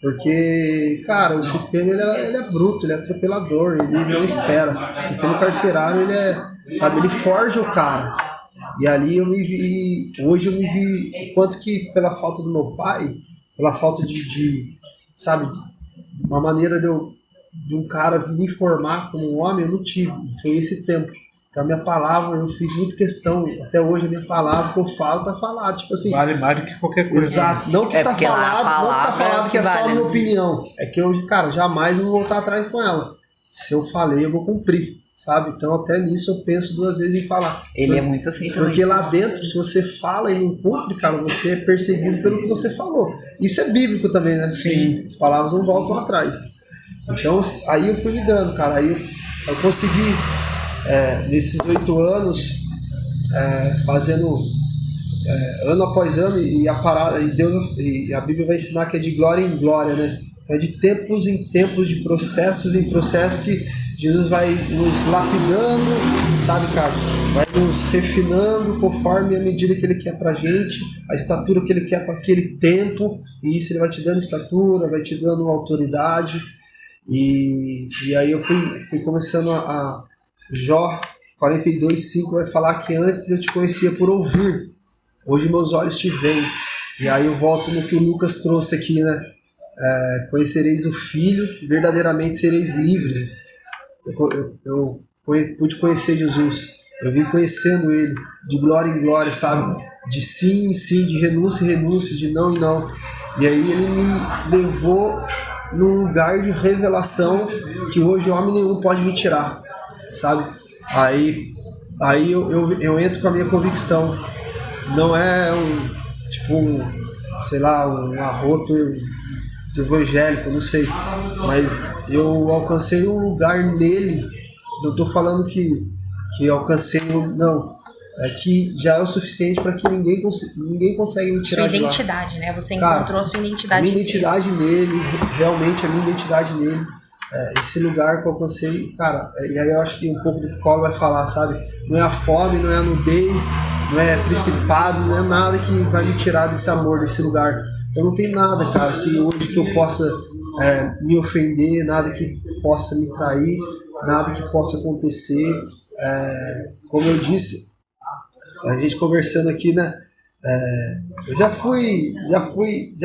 Porque, cara, o sistema ele é bruto, ele é atropelador, ele não espera. O sistema carcerário, ele forja o cara. E ali hoje eu me vi, quanto que pela falta do meu pai, pela falta sabe, uma maneira de um cara me formar como um homem, eu não tive. E foi esse tempo. Então a minha palavra, eu fiz muita questão, até hoje a minha palavra que eu falo, tá falado, tipo assim... Vale mais do que qualquer coisa. Exato, não que tá falado que é só a minha opinião. É que eu, cara, jamais vou voltar atrás com ela. Se eu falei, eu vou cumprir, sabe? Então até nisso eu penso 2 vezes em falar. Ele é muito assim também. Porque lá dentro, se você fala e não cumpre, cara, você é perseguido pelo que você falou. Isso é bíblico também, né? Sim. As palavras não voltam atrás. Então, aí eu fui lidando, cara. Aí eu consegui... nesses 8 anos, fazendo ano após ano, e a parada, e a Bíblia vai ensinar que é de glória em glória, né? Então é de tempos em tempos, de processos em processos, que Jesus vai nos lapidando, sabe, cara? Vai nos refinando conforme a medida que Ele quer pra gente, a estatura que Ele quer para aquele tempo, e isso Ele vai te dando estatura, vai te dando autoridade, e aí eu fui começando a Jó 42:5 vai falar que antes eu te conhecia por ouvir, hoje meus olhos te veem. E aí eu volto no que o Lucas trouxe aqui, né? Conhecereis o Filho, verdadeiramente sereis livres. Eu pude conhecer Jesus, eu vim conhecendo Ele de glória em glória, sabe? De sim em sim, de renúncia em renúncia, de não em não. E aí Ele me levou num lugar de revelação que hoje homem nenhum pode me tirar, sabe? Aí eu entro com a minha convicção. Não é um arroto evangélico, não sei. Mas eu alcancei um lugar nele. Não estou falando que alcancei, não. É que já é o suficiente para que ninguém consegue me tirar de lá. Sua identidade, né? Você encontrou a sua identidade. A minha identidade nele, realmente a minha identidade nele. Esse lugar que eu alcancei, cara, e aí eu acho que um pouco do que o Paulo vai falar, sabe? Não é a fome, não é a nudez, não é principado, não é nada que vai me tirar desse amor, desse lugar. Eu não tenho nada, cara, que hoje que eu possa me ofender, nada que possa me trair, nada que possa acontecer. Como eu disse, a gente conversando aqui, né? Eu já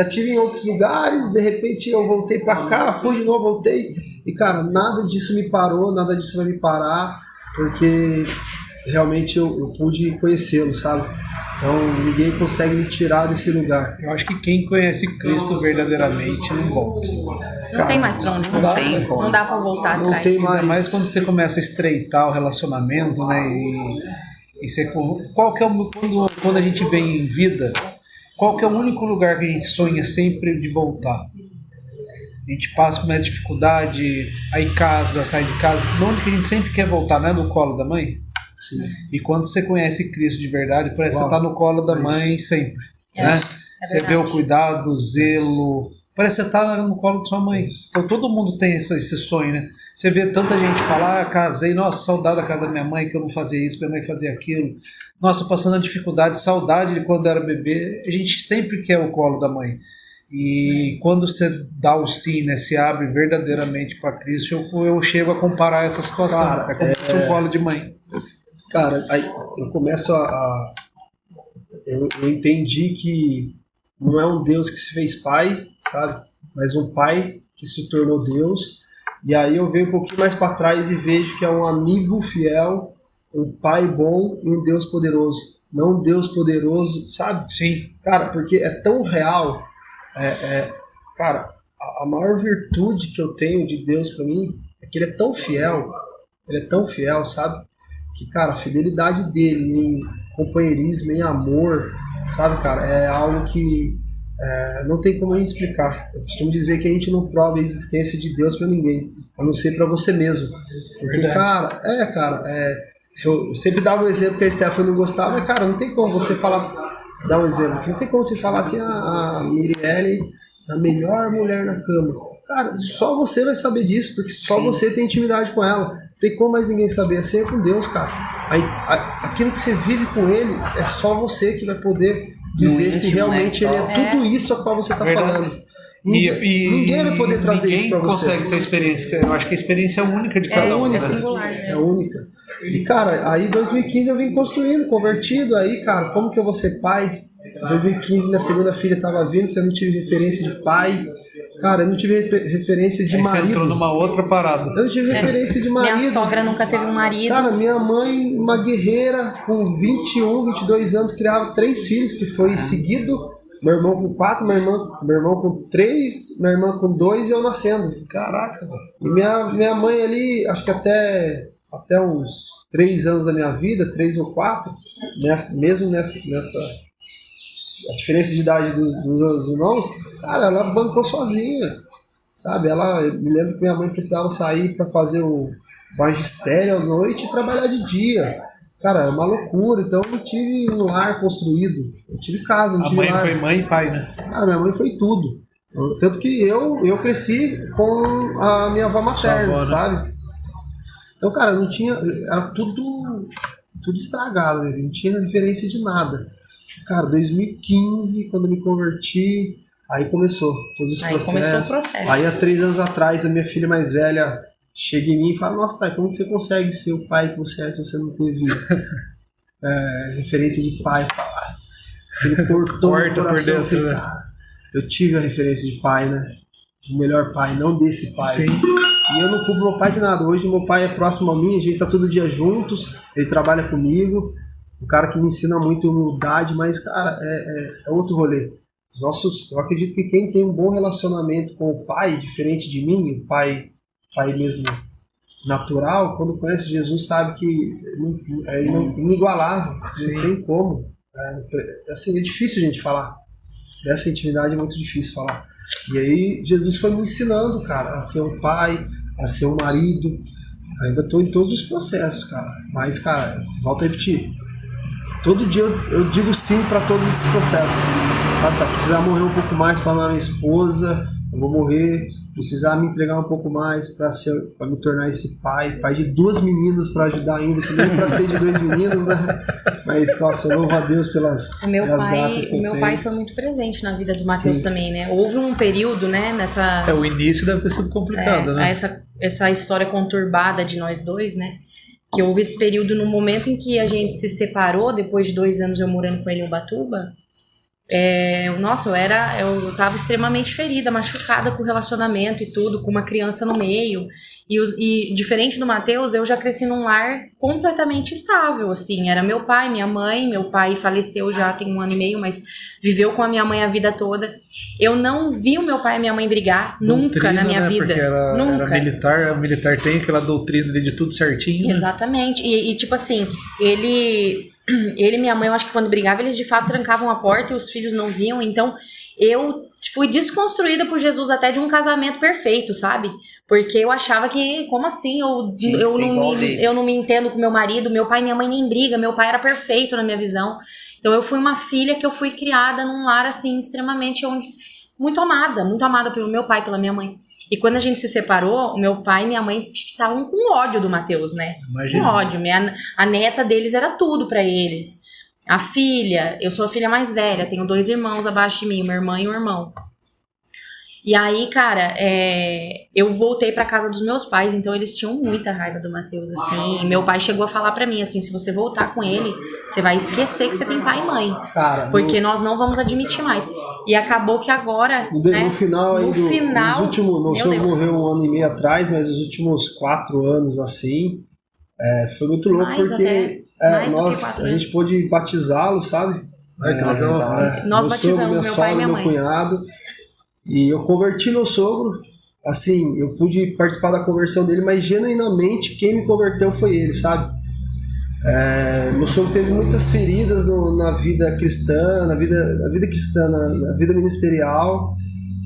tive em outros lugares, de repente eu voltei pra cá, fui de novo, voltei, e cara, nada disso me parou, nada disso vai me parar, porque realmente eu pude conhecê-lo, sabe? Então ninguém consegue me tirar desse lugar. Eu acho que quem conhece Cristo verdadeiramente não volta. Não tem mais pra onde voltar. Não dá pra voltar atrás. Não tem mais. Ainda mais quando você começa a estreitar o relacionamento, né? E você, quando a gente vem em vida, qual que é o único lugar que a gente sonha sempre de voltar? A gente passa por uma dificuldade, aí casa, sai de casa, onde que a gente sempre quer voltar, não é no colo da mãe? Sim. E quando você conhece Cristo de verdade, parece que você está no colo da mãe sempre, né? Você vê o cuidado, o zelo, parece que você está no colo de sua mãe. Então todo mundo tem esse sonho, né? Você vê tanta gente falar, casei, nossa, saudade da casa da minha mãe, que eu não fazia isso, minha mãe fazia aquilo. Nossa, passando a dificuldade, saudade de quando era bebê. A gente sempre quer o colo da mãe. E quando você dá o sim, né, se abre verdadeiramente para Cristo, eu chego a comparar essa situação. Cara, é como se fosse um colo de mãe. Cara, aí eu começo eu entendi que não é um Deus que se fez pai, sabe? Mas um pai que se tornou Deus. E aí eu venho um pouquinho mais para trás e vejo que é um amigo fiel, um pai bom e um Deus poderoso. Não um Deus poderoso, sabe? Sim. Cara, porque é tão real. Cara, a maior virtude que eu tenho de Deus para mim é que Ele é tão fiel, sabe? Que, cara, a fidelidade dele em companheirismo, em amor, sabe, cara, é algo que não tem como a gente explicar. Eu costumo dizer que a gente não prova a existência de Deus para ninguém, a não ser para você mesmo. Porque, cara, eu sempre dava um exemplo que a Stephanie não gostava, mas, cara, não tem como você falar, dar um exemplo, não tem como você falar assim, a Mirielle, a melhor mulher na cama. Cara, só você vai saber disso, porque só você tem intimidade com ela. Não tem como mais ninguém saber, assim é com Deus, cara. Aquilo que você vive com ele, é só você que vai poder dizer íntimo, se realmente né? ele é tudo isso a qual você está falando. Ninguém vai poder trazer ninguém isso pra você. consegue ter a experiência. Eu acho que a experiência é única de cada um. única, né? singular, né? É única. E, cara, aí em 2015 eu vim construindo, convertido. Aí, cara, como que eu vou ser pai? Em 2015 minha segunda filha estava vindo, eu não tive referência de pai. Cara, eu não tive referência de Aí marido. você entrou numa outra parada. Eu não tive referência de marido. Minha sogra nunca teve um marido. Cara, minha mãe, uma guerreira, com 21, 22 anos, criava 3 filhos, que foi seguido. Meu irmão com 4, meu irmão com 3, minha irmã com 2 e eu nascendo. Caraca, velho. E minha mãe ali, acho que até uns 3 anos da minha vida, 3 ou 4, mesmo nessa a diferença de idade dos meus irmãos, cara, ela bancou sozinha, sabe? Eu me lembro que minha mãe precisava sair para fazer o magistério à noite e trabalhar de dia. Cara, é uma loucura. Então eu não tive um lar construído. Eu tive casa, não tive lar. A mãe foi mãe e pai, né? Cara, minha mãe foi tudo. Tanto que eu cresci com a minha avó materna, avó, né? sabe? Então, cara, não tinha... Era tudo estragado, né? Não tinha referência de nada. Cara, 2015, quando eu me converti, aí começou todos os processos. Começou o processo. Aí há 3 anos atrás, a minha filha mais velha chega em mim e fala: nossa, pai, como que você consegue ser o pai que você é se você não teve referência de pai? Ele cortou o coração. Por dentro, falei, né? cara, eu tive a referência de pai, né? O melhor pai, não desse pai. Sim. E eu não culpo meu pai de nada. Hoje meu pai é próximo a mim, a gente tá todo dia juntos, ele trabalha comigo, um cara que me ensina muito humildade, mas, cara, é outro rolê. Eu acredito que quem tem um bom relacionamento com o pai, diferente de mim, o pai mesmo natural, quando conhece Jesus sabe que é inigualável, não tem como. Assim, é difícil a gente falar. Dessa intimidade é muito difícil falar. E aí Jesus foi me ensinando, cara, a ser um pai, a ser um marido. Ainda estou em todos os processos, cara. Mas, cara, volto a repetir. Todo dia eu digo sim para todos esses processos. Sabe, cara, precisar morrer um pouco mais para amar minha esposa, eu vou morrer. Precisar me entregar um pouco mais para me tornar esse pai de 2 meninas para ajudar ainda, que nem para ser de 2 meninos, né? Mas, nossa, eu louvo a Deus pelas gatas que eu tenho. Meu pai foi muito presente na vida do Matheus também, né? Houve um período, né, nessa... O início deve ter sido complicado, né? Essa história conturbada de nós dois, né? Que houve esse período no momento em que a gente se separou, depois de 2 anos eu morando com ele em Ubatuba. Eu tava extremamente ferida, machucada com o relacionamento e tudo, com uma criança no meio. E diferente do Matheus, eu já cresci num lar completamente estável, assim. Era meu pai, minha mãe. Meu pai faleceu já tem 1 ano e meio, mas viveu com a minha mãe a vida toda. Eu não vi o meu pai e minha mãe brigar nunca na minha vida. Porque nunca. Era militar, o militar tem aquela doutrina de tudo certinho. Exatamente. E tipo assim, ele e minha mãe, eu acho que quando brigavam, eles de fato trancavam a porta e os filhos não viam. Então, eu fui desconstruída por Jesus até de um casamento perfeito, sabe? Porque eu achava que, como assim? Eu não me entendo com meu marido, meu pai e minha mãe nem brigam, meu pai era perfeito na minha visão. Então, eu fui uma filha que eu fui criada num lar, assim, extremamente muito amada pelo meu pai, pela minha mãe. E quando a gente se separou, meu pai e minha mãe estavam com ódio do Matheus, né? Imagina. Com ódio. A neta deles era tudo pra eles. A filha, eu sou a filha mais velha, tenho 2 irmãos abaixo de mim, uma irmã e um irmão. E aí, cara, eu voltei pra casa dos meus pais, então eles tinham muita raiva do Matheus, assim. E meu pai chegou a falar pra mim, assim, se você voltar com ele, você vai esquecer que você tem pai e mãe. Cara, porque nós não vamos admitir mais. E acabou que agora, no final, nos últimos, não sei, morreu 1 ano e meio atrás, mas os últimos 4 anos, assim, foi muito louco, porque a gente pôde batizá-lo, sabe? Nós batizamos meu pai e minha mãe. Meu cunhado. E eu converti meu sogro, assim, eu pude participar da conversão dele, mas genuinamente quem me converteu foi ele, sabe? Meu sogro teve muitas feridas na vida cristã, na vida ministerial,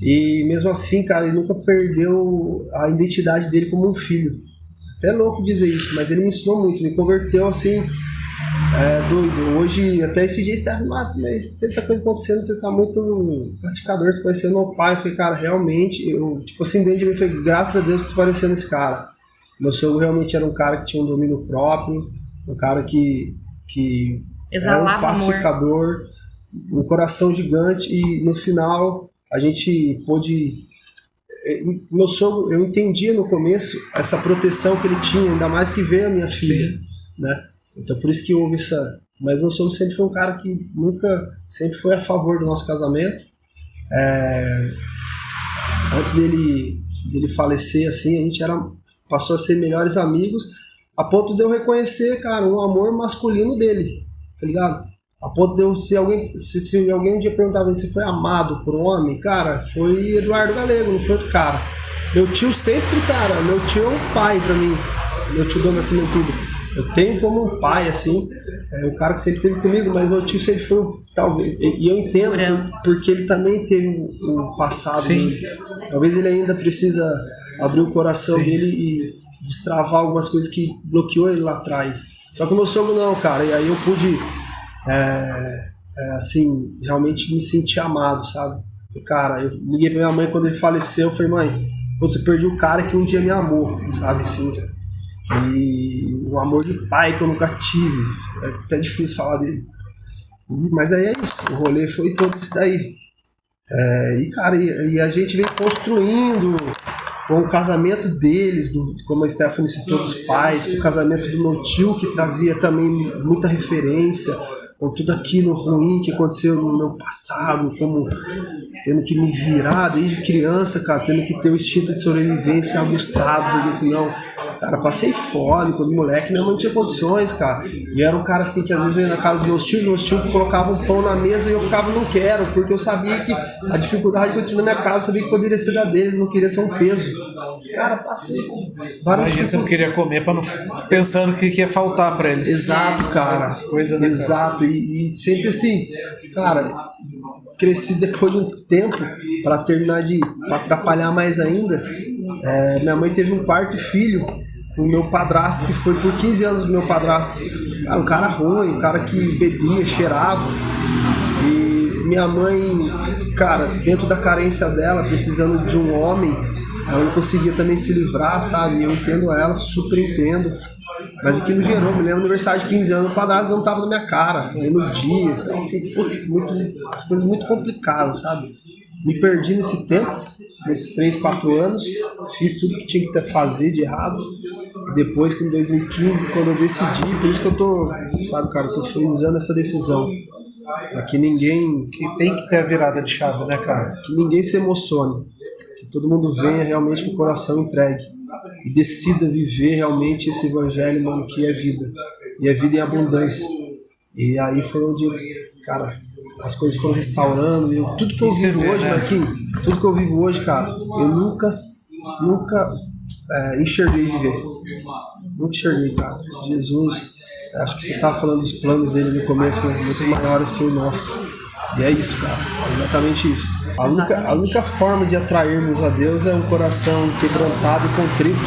e mesmo assim, cara, ele nunca perdeu a identidade dele como um filho. É louco dizer isso, mas ele me ensinou muito, me converteu assim, É doido. Hoje, até esse dia estava massa, mas tanta coisa acontecendo, você tá muito pacificador, você parecendo meu pai. Eu falei, cara, realmente, eu, tipo assim, dentro de mim, eu falei, graças a Deus que eu tô parecendo esse cara. Meu sogro realmente era um cara que tinha um domínio próprio, um cara que era um pacificador, um coração gigante, e no final a gente pôde... Meu sogro, eu entendia no começo essa proteção que ele tinha, ainda mais que veio a minha filha, né? Então por isso que houve essa... Mas meu sogro sempre foi um cara que sempre foi a favor do nosso casamento. Antes dele falecer, assim, a gente passou a ser melhores amigos, a ponto de eu reconhecer, cara, um amor masculino dele, tá ligado? A ponto de eu, se alguém um dia perguntava se foi amado por um homem, cara, foi Eduardo Galego, não foi outro cara. Meu tio sempre, cara, meu tio é um pai pra mim, meu tio Dom Nascimento tudo. Eu tenho como um pai, assim, o cara que sempre esteve comigo, mas meu tio sempre foi, talvez, e eu entendo, porque ele também teve um passado dele. Talvez ele ainda precisa abrir o coração dele e destravar algumas coisas que bloqueou ele lá atrás. Só que o meu sogro não, cara, e aí eu pude, assim, realmente me sentir amado, sabe? Cara, eu liguei pra minha mãe quando ele faleceu, eu falei, mãe, você perdeu o cara que um dia me amou, sabe, assim, e um amor de pai que eu nunca tive, é até difícil falar dele. Mas aí é isso, o rolê foi todo isso daí. E cara, e a gente vem construindo com o casamento deles, como a Stephanie citou, dos pais, com o casamento do meu tio, que trazia também muita referência, com tudo aquilo ruim que aconteceu no meu passado, como tendo que me virar desde criança, cara, tendo que ter o instinto de sobrevivência aguçado, porque senão, cara, passei fome quando moleque, minha mãe não tinha condições, cara. E era um cara assim que às vezes veio na casa dos meus tios colocavam um pão na mesa e eu ficava, não quero, porque eu sabia que a dificuldade que eu tinha na minha casa, eu sabia que poderia ser da deles, não queria ser um peso. Cara, passei várias a gente não queria comer pra não, pensando que ia faltar pra eles. Exato, cara. Coisa, né, exato, cara? E sempre assim, cara, cresci depois de um tempo pra terminar pra atrapalhar mais ainda. Minha mãe teve um quarto filho, o meu padrasto, que foi por 15 anos do meu padrasto. Cara, um cara ruim, um cara que bebia, cheirava. E minha mãe, cara, dentro da carência dela, precisando de um homem, ela não conseguia também se livrar, sabe? Eu entendo ela, super entendo. Mas aquilo gerou, me lembro do aniversário de 15 anos, o padrasto não tava na minha cara, nem no dia. Então, assim, putz, as coisas muito complicadas, sabe? Me perdi nesse tempo, nesses 3, 4 anos, fiz tudo que tinha que fazer de errado. E depois que em 2015, quando eu decidi, por isso que eu tô, sabe, cara, eu tô frisando essa decisão. Pra que ninguém... Que tem que ter a virada de chave, né, cara? Que ninguém se emocione. Que todo mundo venha realmente com o coração entregue. E decida viver realmente esse evangelho, mano, que é vida. E é vida em abundância. E aí foi onde, cara, as coisas foram restaurando. Tudo que eu vivo hoje, Marquinhos, tudo que eu vivo hoje, cara, eu nunca enxerguei viver. Nunca enxerguei, cara. Jesus, acho que você estava falando dos planos dele no começo, né? Muito maiores que o nosso. E é isso, cara. É exatamente isso. A única forma de atrairmos a Deus é um coração quebrantado e contrito.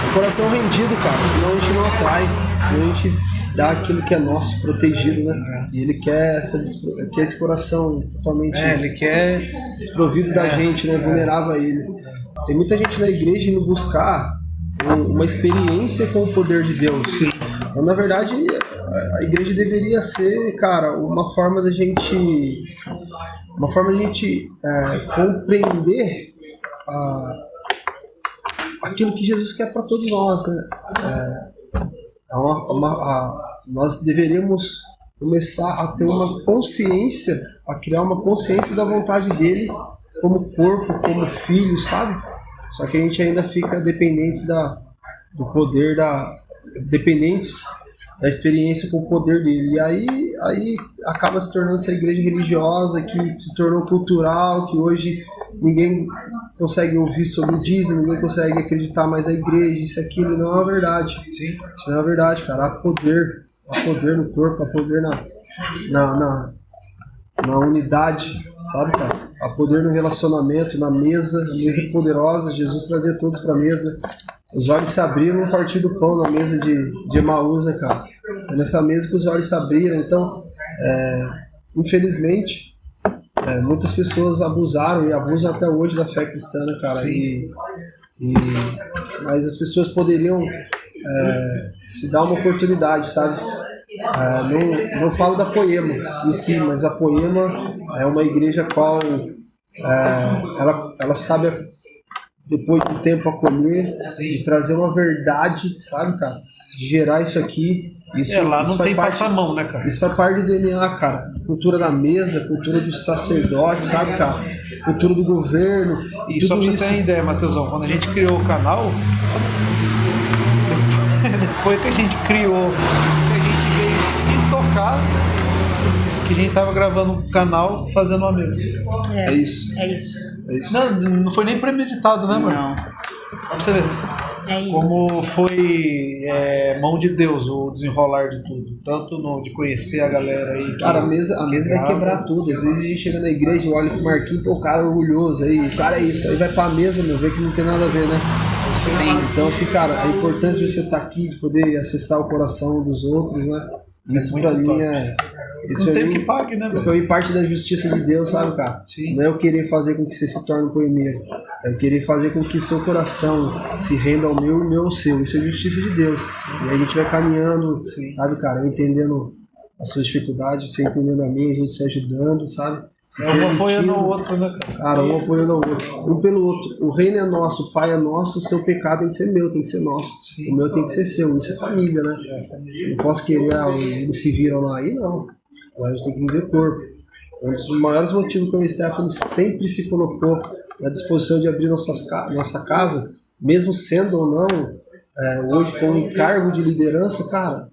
Um coração rendido, cara. Senão a gente não atrai. Senão a gente dá aquilo que é nosso, protegido, né? E ele quer esse coração totalmente ele quer desprovido da gente, né? Vulnerável a ele. Tem muita gente na igreja indo buscar uma experiência com o poder de Deus. Sim. Mas, na verdade, a igreja deveria ser, cara, uma forma da gente compreender aquilo que Jesus quer para todos nós, né? Nós deveríamos começar a ter uma consciência, a criar uma consciência da vontade dele como corpo, como filho, sabe? Só que a gente ainda fica dependentes do poder dependentes da experiência com o poder dele. E aí acaba se tornando essa igreja religiosa que se tornou cultural, que hoje ninguém consegue ouvir sobre o dízimo, ninguém consegue acreditar mais na igreja, isso e aquilo. Não é verdade. Sim. Isso não é verdade, cara. Há poder no corpo, há poder na unidade, sabe, cara? Há poder no relacionamento, na mesa, a mesa é poderosa. Jesus trazia todos para a mesa. Os olhos se abriram no partir do pão na mesa de Emaús, né, cara? Foi nessa mesa que os olhos se abriram. Então, infelizmente, muitas pessoas abusaram e abusam até hoje da fé cristã, né, cara? Mas as pessoas poderiam se dar uma oportunidade, sabe? Não falo da Poema em si, mas a Poema é uma igreja qual ela sabe, depois do tempo, acolher, de trazer uma verdade, sabe, cara? De gerar isso aqui. Lá isso não tem passamão, né, cara? Isso faz parte do DNA, cara. Cultura da mesa, cultura do sacerdote, sabe, cara? Cultura do governo. E só pra você ter uma ideia, Matheusão, quando a gente criou o canal, depois que a gente criou, que a gente veio se tocar, que a gente tava gravando um canal fazendo uma mesa. É isso. É isso. Não foi nem premeditado, né, mano? Não. Pra você ver. É isso. Como foi mão de Deus o desenrolar de tudo. Tanto de conhecer a galera aí. Cara, a mesa vai quebrar tudo. Às vezes a gente chega na igreja e olha pro Marquinhos, o cara é orgulhoso, aí o cara é isso. Aí vai pra mesa, meu, vê que não tem nada a ver, né? Então, assim, cara, a importância de você estar aqui, de poder acessar o coração dos outros, né? Isso pra mim Não tem o que pague, né? Isso pra mim parte da justiça de Deus, sabe, cara? Sim. Não é eu querer fazer com que você se torne um poemeiro. É eu querer fazer com que seu coração se renda ao meu e o meu ao seu. Isso é justiça de Deus. E aí a gente vai caminhando, sabe, cara? Eu entendendo as suas dificuldades, você entendendo a minha, a gente se ajudando, sabe? Um apoiando o outro, né, cara? Cara, um apoiando ao outro. Um pelo outro. O reino é nosso, o pai é nosso, o seu pecado tem que ser meu, tem que ser nosso. Sim. O meu tem que ser seu. Isso é família, né? Não posso querer, eles se viram lá aí, não. Agora a gente tem que viver corpo. Um dos maiores motivos que o Stephanie sempre se colocou à disposição de abrir nossa casa, mesmo sendo ou não, hoje com um encargo de liderança, cara,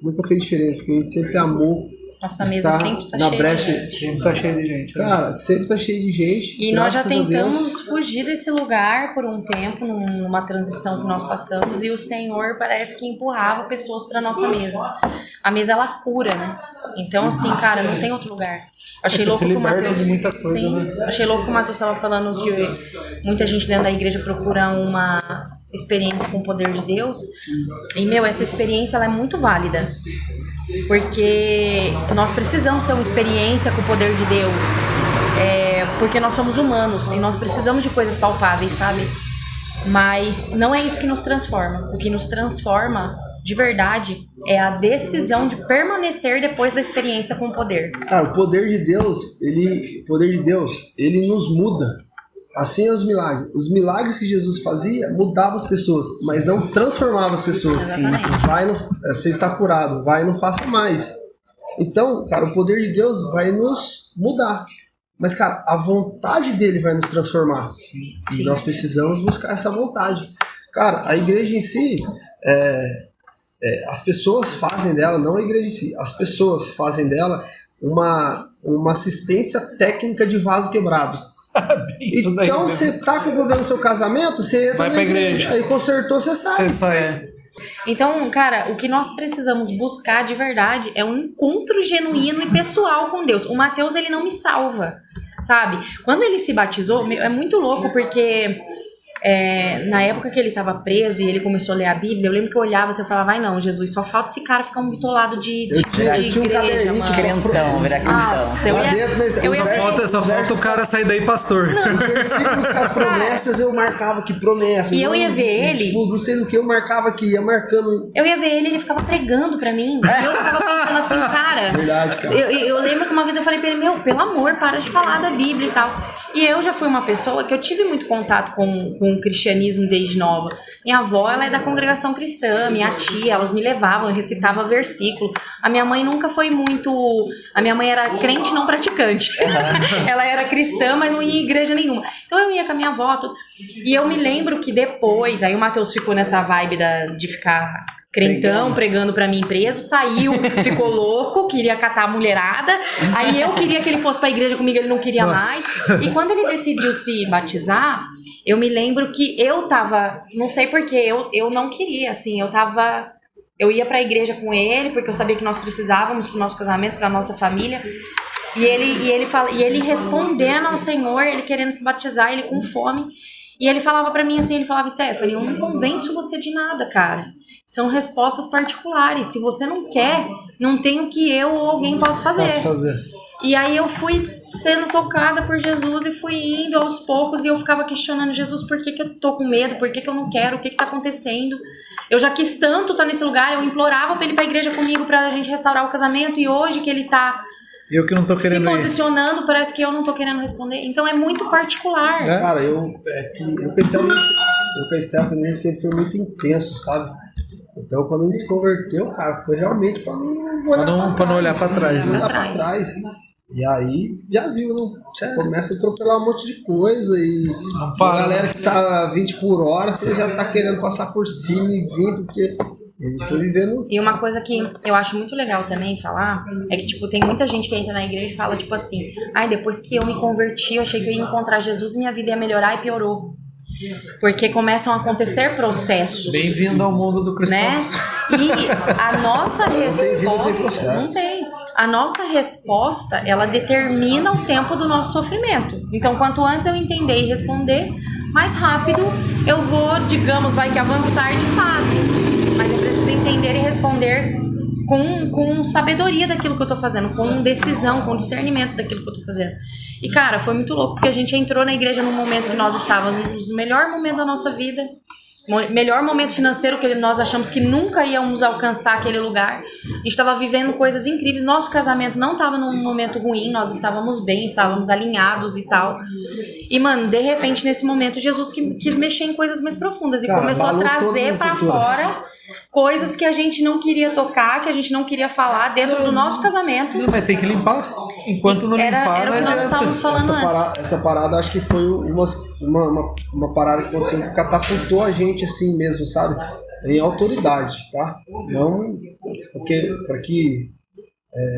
nunca fez diferença, porque a gente sempre amou. Nossa mesa sempre tá na cheia brecha, de gente. Sempre tá cheio de gente. Cara, sempre tá cheio de gente. E nós já graças a Deus. tentamos fugir desse lugar por um tempo, numa transição que nós passamos, e o Senhor parece que empurrava pessoas para nossa mesa. A mesa, ela cura, né? Então, assim, cara, não tem outro lugar. Achei louco que o Matheus, de muita coisa, sim, né? Achei louco que o Matheus estava falando que muita gente dentro da igreja procura uma experiência com o poder de Deus. E, essa experiência ela é muito válida. Porque nós precisamos ter uma experiência com o poder de Deus. Porque nós somos humanos e nós precisamos de coisas palpáveis, sabe? Mas não é isso que nos transforma. O que nos transforma, de verdade, é a decisão de permanecer depois da experiência com o poder. Cara, o poder de Deus, ele nos muda. Assim é os milagres. Os milagres que Jesus fazia mudavam as pessoas, mas não transformavam as pessoas. Você está curado, vai e não faça mais. Então, cara, o poder de Deus vai nos mudar. Mas, cara, a vontade dele vai nos transformar. E nós precisamos buscar essa vontade. Cara, a igreja em si, as pessoas fazem dela, não a igreja em si, as pessoas fazem dela uma assistência técnica de vaso quebrado. Então você tá com problema no seu casamento, você entra na igreja. Aí consertou, você sai. Então, cara, o que nós precisamos buscar de verdade é um encontro genuíno e pessoal com Deus. O Matheus, ele não me salva, sabe? Quando ele se batizou, é muito louco porque na época que ele estava preso e ele começou a ler a Bíblia, eu lembro que eu olhava e eu falava, vai não, Jesus, só falta esse cara ficar um bitolado de igreja, mano. Virar cristão. Só falta o cara sair daí, pastor. Os versículos com as promessas, eu marcava que promessa. E eu ia ver ele. Tipo, não sei do que, eu marcava que ia marcando. Eu ia ver ele ficava pregando pra mim. E eu tava pensando assim, cara. Verdade, cara. Eu lembro que uma vez eu falei pra ele, pelo amor, para de falar da Bíblia e tal. E eu já fui uma pessoa que eu tive muito contato com o cristianismo desde nova. Minha avó, ela é da congregação cristã, minha tia, elas me levavam, eu recitava versículo. A minha mãe nunca foi muito... A minha mãe era crente não praticante. Ela era cristã, mas não ia em igreja nenhuma. Então eu ia com a minha avó, tudo. E eu me lembro que depois, aí o Matheus ficou nessa vibe de ficar crentão, pregando pra mim preso, saiu, ficou louco, queria catar a mulherada, aí eu queria que ele fosse pra igreja comigo, ele não queria mais, e quando ele decidiu se batizar, eu me lembro que eu tava, não sei porquê, eu não queria, assim, eu ia pra igreja com ele, porque eu sabia que nós precisávamos pro nosso casamento, pra nossa família, e ele respondendo ao Senhor, ele querendo se batizar, ele com fome, e ele falava pra mim assim, ele falava, Stephanie, eu não convenço você de nada, cara. são respostas particulares. Se você não quer, não tem o que eu ou alguém possa fazer. Posso fazer. E aí eu fui sendo tocada por Jesus e fui indo aos poucos e eu ficava questionando, Jesus, por que eu tô com medo? Por que eu não quero? O que tá acontecendo? Eu já quis tanto estar nesse lugar, eu implorava pra ele ir pra igreja comigo pra gente restaurar o casamento e hoje que ele tá Eu que não tô se querendo ir. posicionando, parece que eu não tô querendo responder. Então é muito particular. Cara, eu com a Stephanie sempre foi muito intenso, sabe? Então quando a gente se converteu, cara, foi realmente pra não olhar pra trás. né? Olhar pra trás. E aí, já viu, não? Você começa a atropelar um monte de coisa e a galera que tá 20 por hora, você já tá querendo passar por cima e vir, porque a gente foi vivendo. E uma coisa que eu acho muito legal também falar é que, tipo, tem muita gente que entra na igreja e fala, tipo assim, ai, depois que eu me converti, eu achei que eu ia encontrar Jesus e minha vida ia melhorar e piorou. Porque começam a acontecer processos. Bem-vindo ao mundo do cristão. Né? E a nossa resposta não tem. A nossa resposta, ela determina o tempo do nosso sofrimento. Então, quanto antes eu entender e responder, mais rápido eu vou, digamos, vai que avançar de fase. Mas eu preciso entender e responder com sabedoria daquilo que eu tô fazendo, com decisão, com discernimento daquilo que eu tô fazendo. E, cara, foi muito louco, porque a gente entrou na igreja num momento que nós estávamos no melhor momento da nossa vida, melhor momento financeiro que nós achamos que nunca íamos alcançar aquele lugar. A gente estava vivendo coisas incríveis. Nosso casamento não estava num momento ruim, nós estávamos bem, estávamos alinhados e tal. E, mano, de repente, nesse momento, Jesus quis mexer em coisas mais profundas e começou a trazer pra fora coisas que a gente não queria tocar, que a gente não queria falar dentro do nosso casamento. Não, mas tem que limpar. Enquanto não limpar, era o que não nós estávamos falando antes. Essa parada acho que foi uma parada que aconteceu, que catapultou a gente assim mesmo, sabe? Em autoridade, tá? Não porque para que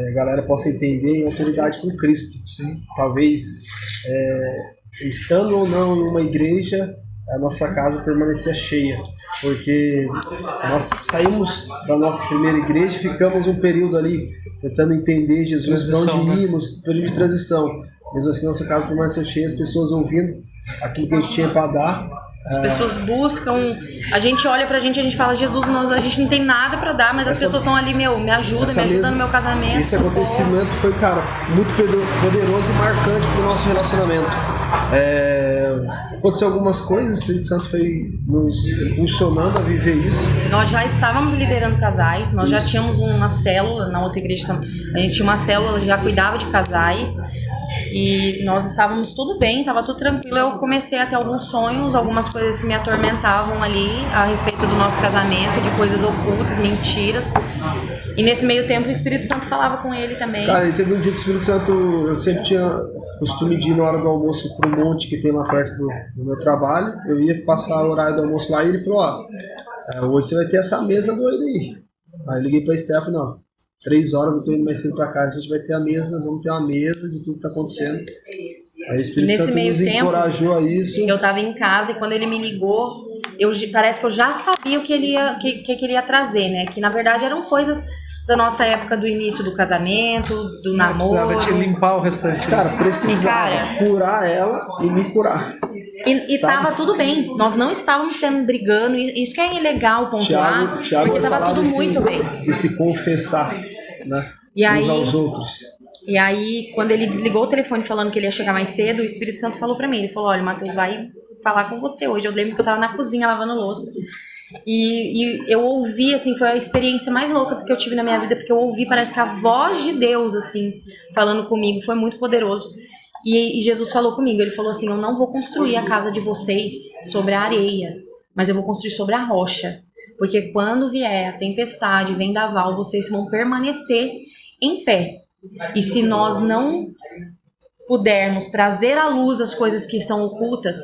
a galera possa entender, em autoridade com Cristo. Sim. Talvez estando ou não em uma igreja, a nossa casa permanecia cheia, porque nós saímos da nossa primeira igreja e ficamos um período ali tentando entender Jesus, de onde íamos, período de transição. Mesmo assim, nossa casa permaneceu cheia, as pessoas ouvindo aquilo que a gente tinha para dar. As pessoas buscam, a gente olha pra gente e a gente fala, Jesus, a gente não tem nada pra dar, mas as pessoas estão ali, me ajuda no meu casamento. Esse acontecimento foi, cara, muito poderoso e marcante pro nosso relacionamento. Aconteceu algumas coisas, o Espírito Santo foi nos impulsionando a viver isso. Nós já estávamos liderando casais, nós já tínhamos uma célula na outra igreja, a gente tinha uma célula, já cuidava de casais. E nós estávamos tudo bem, estava tudo tranquilo. Eu comecei a ter alguns sonhos, algumas coisas que me atormentavam ali a respeito do nosso casamento, de coisas ocultas, mentiras. E nesse meio tempo o Espírito Santo falava com ele também. Cara, e teve um dia que o Espírito Santo, eu sempre tinha costume de ir na hora do almoço pro monte que tem lá perto do meu trabalho. Eu ia passar o horário do almoço lá e ele falou, hoje você vai ter essa mesa doida aí. Aí eu liguei pra Stephanie, 3 horas eu tô indo mais cedo pra casa, a gente vai ter a mesa, vamos ter uma mesa de tudo que tá acontecendo. Aí o Espírito Santo nos encorajou a isso. Eu tava em casa e quando ele me ligou, parece que eu já sabia o que ele ia trazer, né? Que na verdade eram coisas da nossa época do início do casamento, do namoro. Precisava te limpar o restante. Cara, precisava curar ela e me curar. E tava tudo bem, nós não estávamos brigando, isso que é legal pontuar, Tiago porque tava tudo muito bem. De se confessar, né? Uns aos outros. E aí, quando ele desligou o telefone falando que ele ia chegar mais cedo, o Espírito Santo falou pra mim, ele falou, olha, o Matheus vai falar com você hoje. Eu lembro que eu tava na cozinha lavando louça. E eu ouvi, assim, foi a experiência mais louca que eu tive na minha vida, porque eu ouvi, parece que a voz de Deus, assim, falando comigo, foi muito poderoso. E Jesus falou comigo, ele falou assim, eu não vou construir a casa de vocês sobre a areia, mas eu vou construir sobre a rocha. Porque quando vier a tempestade, vendaval, vocês vão permanecer em pé. E se nós não pudermos trazer à luz as coisas que estão ocultas,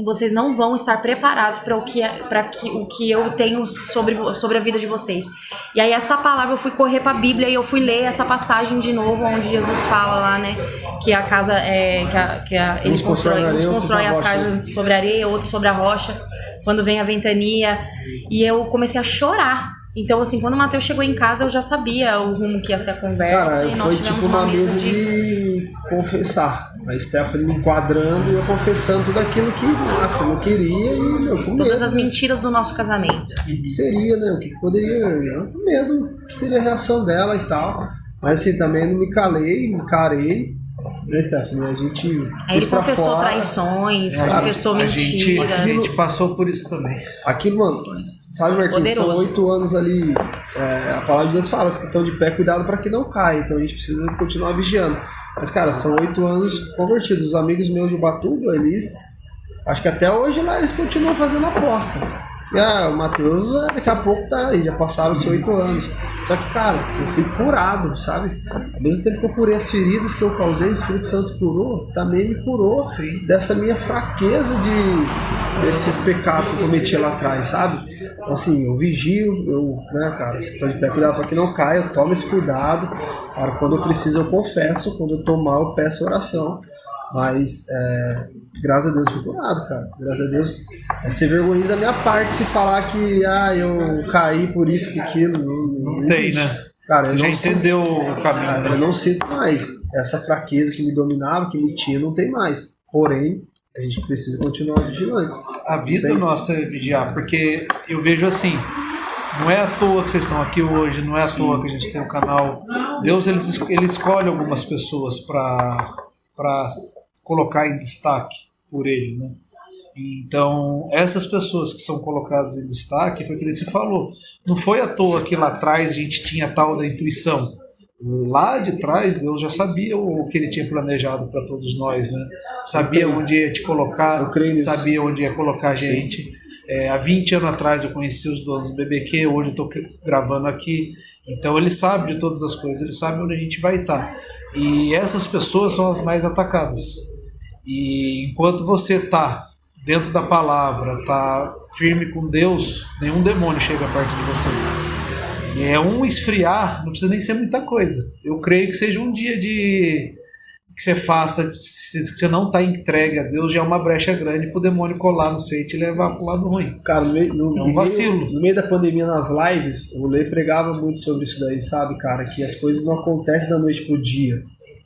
vocês não vão estar preparados para o que eu tenho sobre a vida de vocês. E aí essa palavra, eu fui correr para a Bíblia e eu fui ler essa passagem de novo, onde Jesus fala lá, né, que a casa uns constrói as casas sobre a areia, outros sobre a rocha, quando vem a ventania. E eu comecei a chorar. Então, assim, quando o Matheus chegou em casa, eu já sabia o rumo que ia ser a conversa. Cara, e nós foi tivemos tipo uma mesa de confessar. A Stephanie me enquadrando e eu confessando tudo aquilo que, nossa, eu não queria e, meu, com medo. Todas as mentiras do nosso casamento. O que seria, né? O que poderia... Eu com medo que seria a reação dela e tal. Mas assim, também não me calei, me encarei. Né, Stephanie? A gente Aí ele pôs pra confessou fora. traições, confessou A gente passou por isso também. Aquilo, mano, sabe, Marquinhos, são Poderoso. 8 anos ali, a palavra de Deus fala, os que estão de pé, cuidado para que não caia, então a gente precisa continuar vigiando. Mas, cara, são 8 anos convertidos. Os amigos meus de Ubatuba, eles, acho que até hoje lá, eles continuam fazendo aposta. E o Matheus, daqui a pouco tá aí, já passaram os 8 anos. Só que, cara, eu fui curado, sabe? Ao mesmo tempo que eu curei as feridas que eu causei, o Espírito Santo curou, também me curou dessa minha fraqueza desses pecados que eu cometi lá atrás, sabe? Então, assim, eu vigio, né, cara, os que estão de pé, cuidado para que não caia, eu tomo esse cuidado. Cara, quando eu preciso, eu confesso, quando eu tô mal, eu peço oração. Mas, graças a Deus, eu fui curado, cara. Graças a Deus, é ser vergonhoso da minha parte se falar que, eu caí por isso, que aquilo. Não tem, existe. né? Cara, Você eu já não entendeu o caminho, Cara, eu né? não sinto mais. Essa fraqueza que me dominava, que me tinha, não tem mais. Porém, a gente precisa continuar vigilantes. A vida Sempre. nossa é vigiar, porque eu vejo assim, não é à toa que vocês estão aqui hoje, não é à toa que a gente tem um canal. Deus, ele escolhe algumas pessoas para colocar em destaque por ele, né? Então, essas pessoas que são colocadas em destaque, foi o que ele se falou. Não foi à toa que lá atrás a gente tinha tal da intuição. Lá de trás, Deus já sabia o que ele tinha planejado para todos nós, né? Sabia onde ia te colocar, Eu creio nisso. sabia onde ia colocar a gente. Há 20 anos atrás eu conheci os donos do BBQ, hoje eu estou gravando aqui. Então ele sabe de todas as coisas, ele sabe onde a gente vai estar. E essas pessoas são as mais atacadas. E enquanto você está dentro da palavra, está firme com Deus, nenhum demônio chega perto de você. E é um esfriar, não precisa nem ser muita coisa. Eu creio que seja um dia que você faça, que você não está entregue a Deus, já é uma brecha grande para o demônio colar no seio e te levar para o lado ruim. Cara, É um vacilo. No meio da pandemia, nas lives, o Lê pregava muito sobre isso daí, sabe, cara? Que as coisas não acontecem da noite pro dia.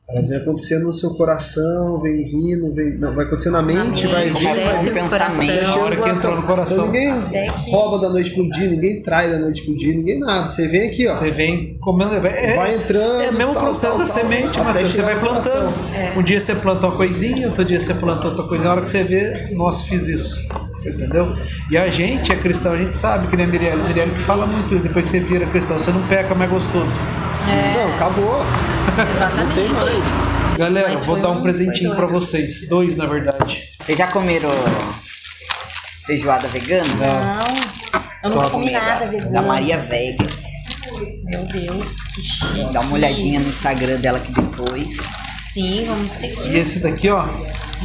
Elas vêm acontecendo no seu coração, vem vindo, vai acontecer na mente, vai vir, Começa vai com vir. o pensamento. Na hora que entrou no coração. Então, ninguém rouba da noite pro dia, ninguém trai da noite pro dia, ninguém nada. Você vem aqui, ó. Você vem comendo. Vai entrando, É o mesmo tal, processo tal, da tal, semente, até Matheus. Você chegar vai no plantando. coração. Um dia você planta uma coisinha, outro dia você planta outra coisinha. Na hora que você vê, nossa, fiz isso. Você entendeu? E a gente é cristão, a gente sabe que nem a Mirelle que fala muito isso. Depois que você vira cristão, você não peca, mas é gostoso. Não, acabou. Não Exatamente. tem mais. Galera, Mas vou foi dar um um- presentinho foi pra doido. vocês. 2, na verdade. Vocês já comeram feijoada vegana? Não, eu nunca comi nada, vegano. Da Maria Vegas. Meu Deus, que chique. Dá uma olhadinha no Instagram dela aqui depois. Sim, vamos E seguir. esse daqui, ó.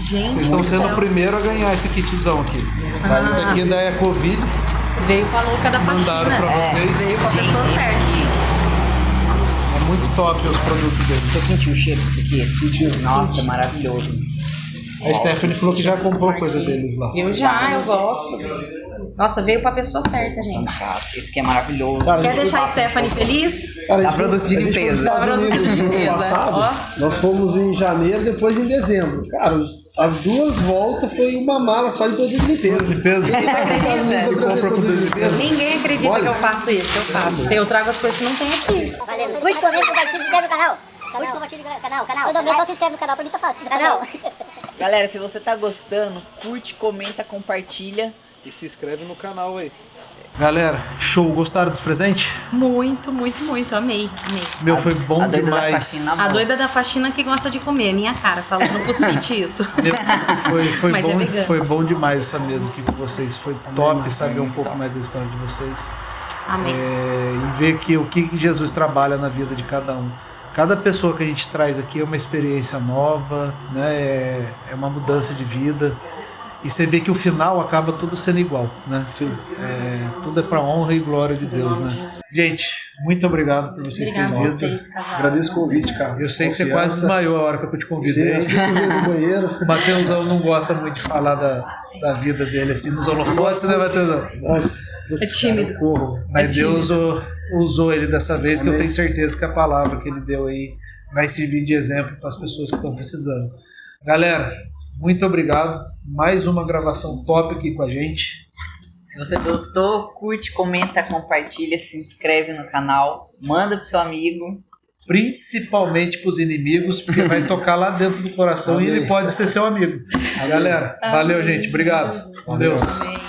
Gente, Vocês estão do sendo céu. o primeiro a ganhar esse kitzão aqui. Tá? Esse daqui da Ecoville. Veio com a louca da faxina. Mandaram pra vocês. Veio com a pessoa certa. É muito top os produtos Você deles. sentiu o cheiro disso aqui? Sentiu. Nossa, é maravilhoso. A Stephanie falou que já comprou coisa deles lá. Eu gosto. Nossa, veio pra pessoa certa, gente. Esse aqui é maravilhoso. Cara, Quer a gente deixar a foi- Stephanie feliz? Cara, Dá a gente produto de foi- a gente foi nos limpeza. Estados Dá produto Unidos de no ano limpeza. passado. Nós fomos em janeiro, depois em dezembro. Cara, as duas voltas foi uma mala só de produto de limpeza. Limpeza. Quem tá nos Estados Unidos pra E trazer compra produto de produto de limpeza? Ninguém acredita Olha. que eu faço isso. Eu faço. Eu trago as coisas que não tem aqui. Valeu. Curte, comenta, compartilha, se inscreve no canal. Curte, compartilha no canal. Todo mês só se inscreve no canal, pra mim tá fácil. Canal. Galera, se você tá gostando, curte, comenta, compartilha. E se inscreve no canal aí. Galera, show. Gostaram dos presentes? Muito, muito, muito. Amei, amei. Meu, foi bom a doida da demais. faxina. A doida da faxina que gosta de comer. Minha cara, falando pros fit isso. Meu, foi, Mas é bom, vegano. foi bom demais essa mesa aqui com vocês. Foi top saber um pouco mais da história de vocês. Amei. E ver que o que Jesus trabalha na vida de cada um. Cada pessoa que a gente traz aqui é uma experiência nova, né? É uma mudança de vida. E você vê que o final acaba tudo sendo igual, né? Sim. Tudo é para honra e glória de Deus, né? Gente, muito obrigado por vocês Obrigada terem a vindo. vocês, casal. Agradeço o convite, cara. Eu sei que você Confiança. quase desmaiou a hora que eu te convidei. Sim, 5 vezes no banheiro. O Mateusão não gosta muito de falar da vida dele assim nos holofotes, né, Mateusão? Nossa, É tímido. corro. Mas Deus usou ele dessa vez, que eu Amém. tenho certeza que a palavra que ele deu aí vai servir de exemplo para as pessoas que estão precisando. Galera, muito obrigado. Mais uma gravação top aqui com a gente. Se você gostou, curte, comenta, compartilha, se inscreve no canal, manda pro seu amigo. Principalmente para os inimigos, porque vai tocar lá dentro do coração e ele pode ser seu amigo. Galera, valeu, gente. Obrigado. Com Deus. Amém.